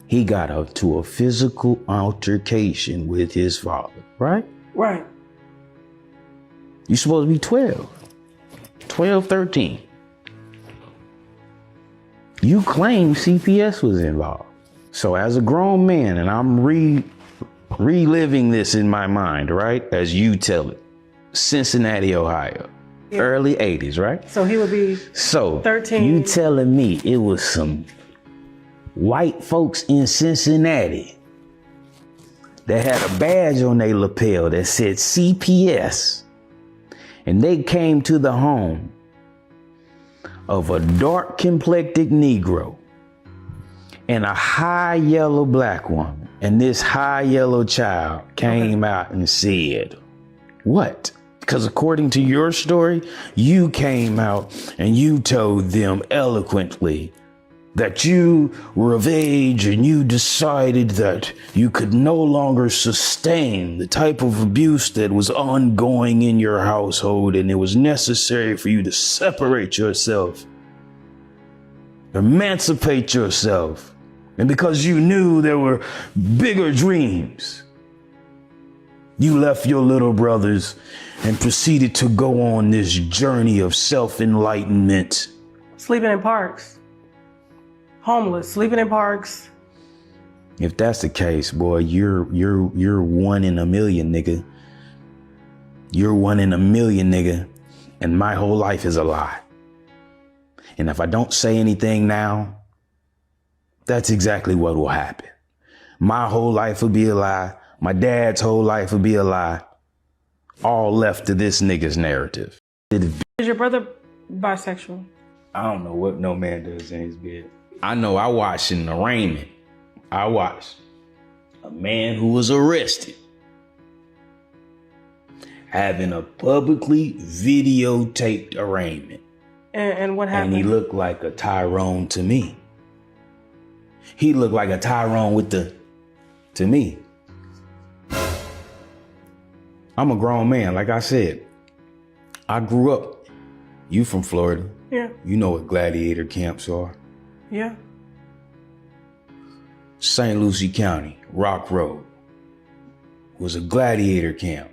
he got up to a physical altercation with his father, right? Right. You're supposed to be 12, 13. You claim CPS was involved. So as a grown man, and I'm reliving this in my mind, right? As you tell it. Cincinnati, Ohio. Yeah. Early 80s, right? So he would be 13. You telling me it was some white folks in Cincinnati that had a badge on their lapel that said CPS, and they came to the home of a dark complected Negro and a high yellow black woman, and this high yellow child came out and said, what? Because according to your story, you came out and you told them eloquently that you were of age and you decided that you could no longer sustain the type of abuse that was ongoing in your household, and it was necessary for you to separate yourself, emancipate yourself. And because you knew there were bigger dreams, you left your little brothers and proceeded to go on this journey of self-enlightenment. Sleeping in parks. Homeless, sleeping in parks. If that's the case, boy, you're one in a million, nigga. You're 1 in a million, nigga, and my whole life is a lie. And if I don't say anything now, that's exactly what will happen. My whole life will be a lie. My dad's whole life will be a lie. All left to this nigga's narrative. Is your brother bisexual? I don't know what no man does in his bed. I know I watched an arraignment. I watched a man who was arrested having a publicly videotaped arraignment. And what happened? And he looked like a Tyrone to me. He looked like a Tyrone to me. I'm a grown man, like I said. I grew up. You from Florida. Yeah. You know what gladiator camps are. Yeah. St. Lucie County, Rock Road, was a gladiator camp.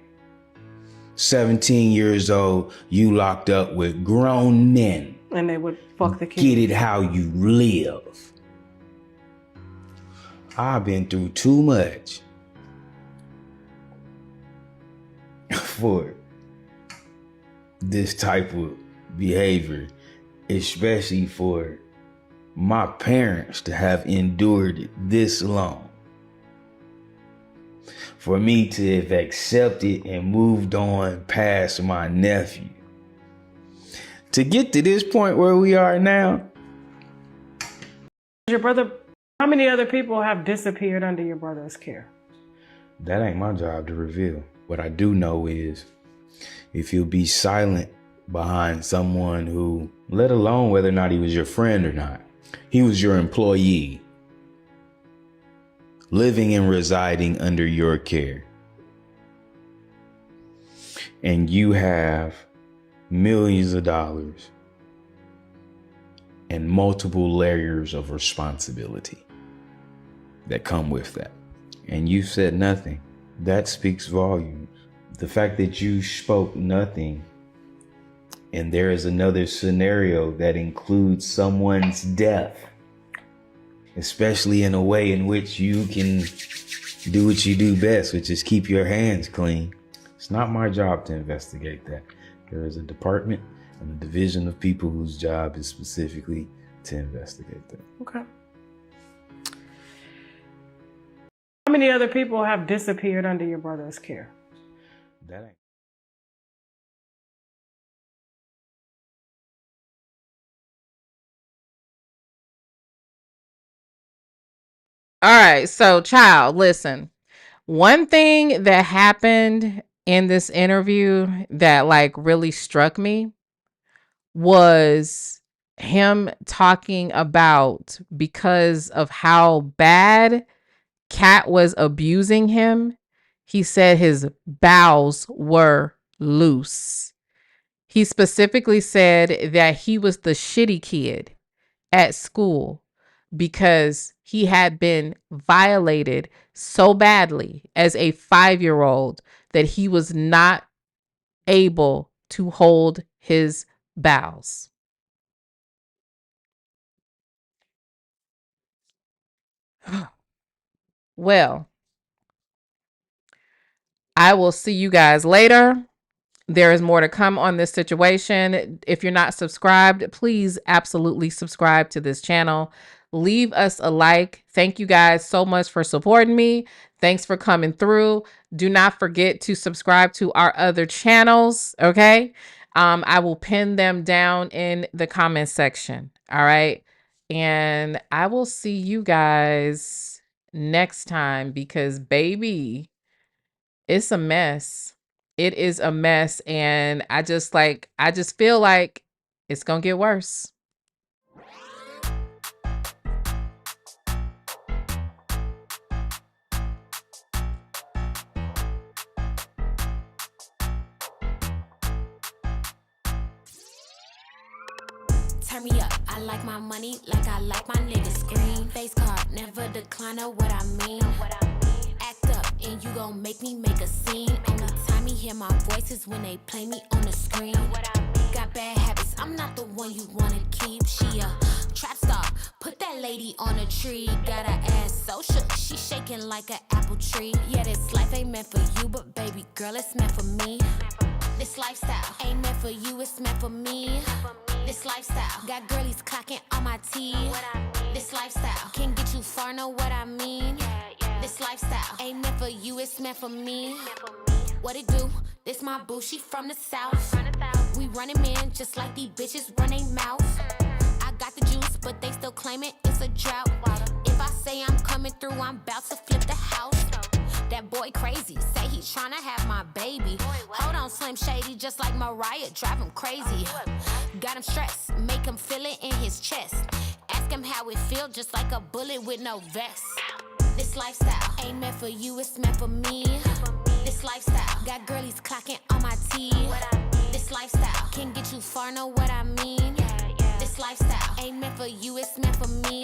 17 years old, you locked up with grown men. And they would fuck the kids. Get it how you live. I've been through too much for this type of behavior, especially for my parents to have endured it this long. For me to have accepted and moved on past my nephew. To get to this point where we are now. Your brother, how many other people have disappeared under your brother's care? That ain't my job to reveal. What I do know is if you'll be silent behind someone who, let alone whether or not he was your friend or not, he was your employee, living and residing under your care. And you have millions of dollars and multiple layers of responsibility that come with that. And you said nothing. That speaks volumes. The fact that you spoke nothing, and there is another scenario that includes someone's death, especially in a way in which you can do what you do best, which is keep your hands clean. It's not my job to investigate that. There is a department and a division of people whose job is specifically to investigate that. Okay. How many other people have disappeared under your brother's care? That ain't. All right, so child, listen. One thing that happened in this interview that like really struck me was him talking about, because of how bad Katt was abusing him, he said his bowels were loose. He specifically said that he was the shitty kid at school because he had been violated so badly as a 5-year-old that he was not able to hold his bowels. Well, I will see you guys later. There is more to come on this situation. If you're not subscribed, please absolutely subscribe to this channel. Leave us a like. Thank you guys so much for supporting me. Thanks for coming through. Do not forget to subscribe to our other channels, okay? I will pin them down in the comment section, all right? And I will see you guys next time because, baby, it's a mess. It is a mess, and I just feel like it's gonna get worse. Turn me up, I like my money like I like my niggas. Green face card, never decline of what I mean. Act up and you gon' make me make a scene. Only time you hear my voice is when they play me on the screen. Got bad habits, I'm not the one you wanna keep. She a trap star, put that lady on a tree. Got her ass so shook, she shaking like an apple tree. Yeah, this life ain't meant for you, but baby girl, it's meant for me. This lifestyle ain't meant for you, it's meant for me. This lifestyle got girlies clocking on my teeth. This lifestyle can get you far, know what I mean. This lifestyle ain't meant for you, it's meant for me. What it do? This my boo, she from the south. We running man just like these bitches run they mouth. I got the juice, but they still claim it, it's a drought. If I say I'm coming through, I'm about to flip the house. That boy crazy, say he tryna have my baby. Hold on, Slim Shady, just like Mariah, drive him crazy. Got him stressed, make him feel it in his chest. Ask him how it feel, just like a bullet with no vest. This lifestyle ain't meant for you, it's meant for me. This lifestyle got girlies clocking on my teeth. This lifestyle can get you far, know what I mean. This lifestyle ain't meant for you, it's meant for me.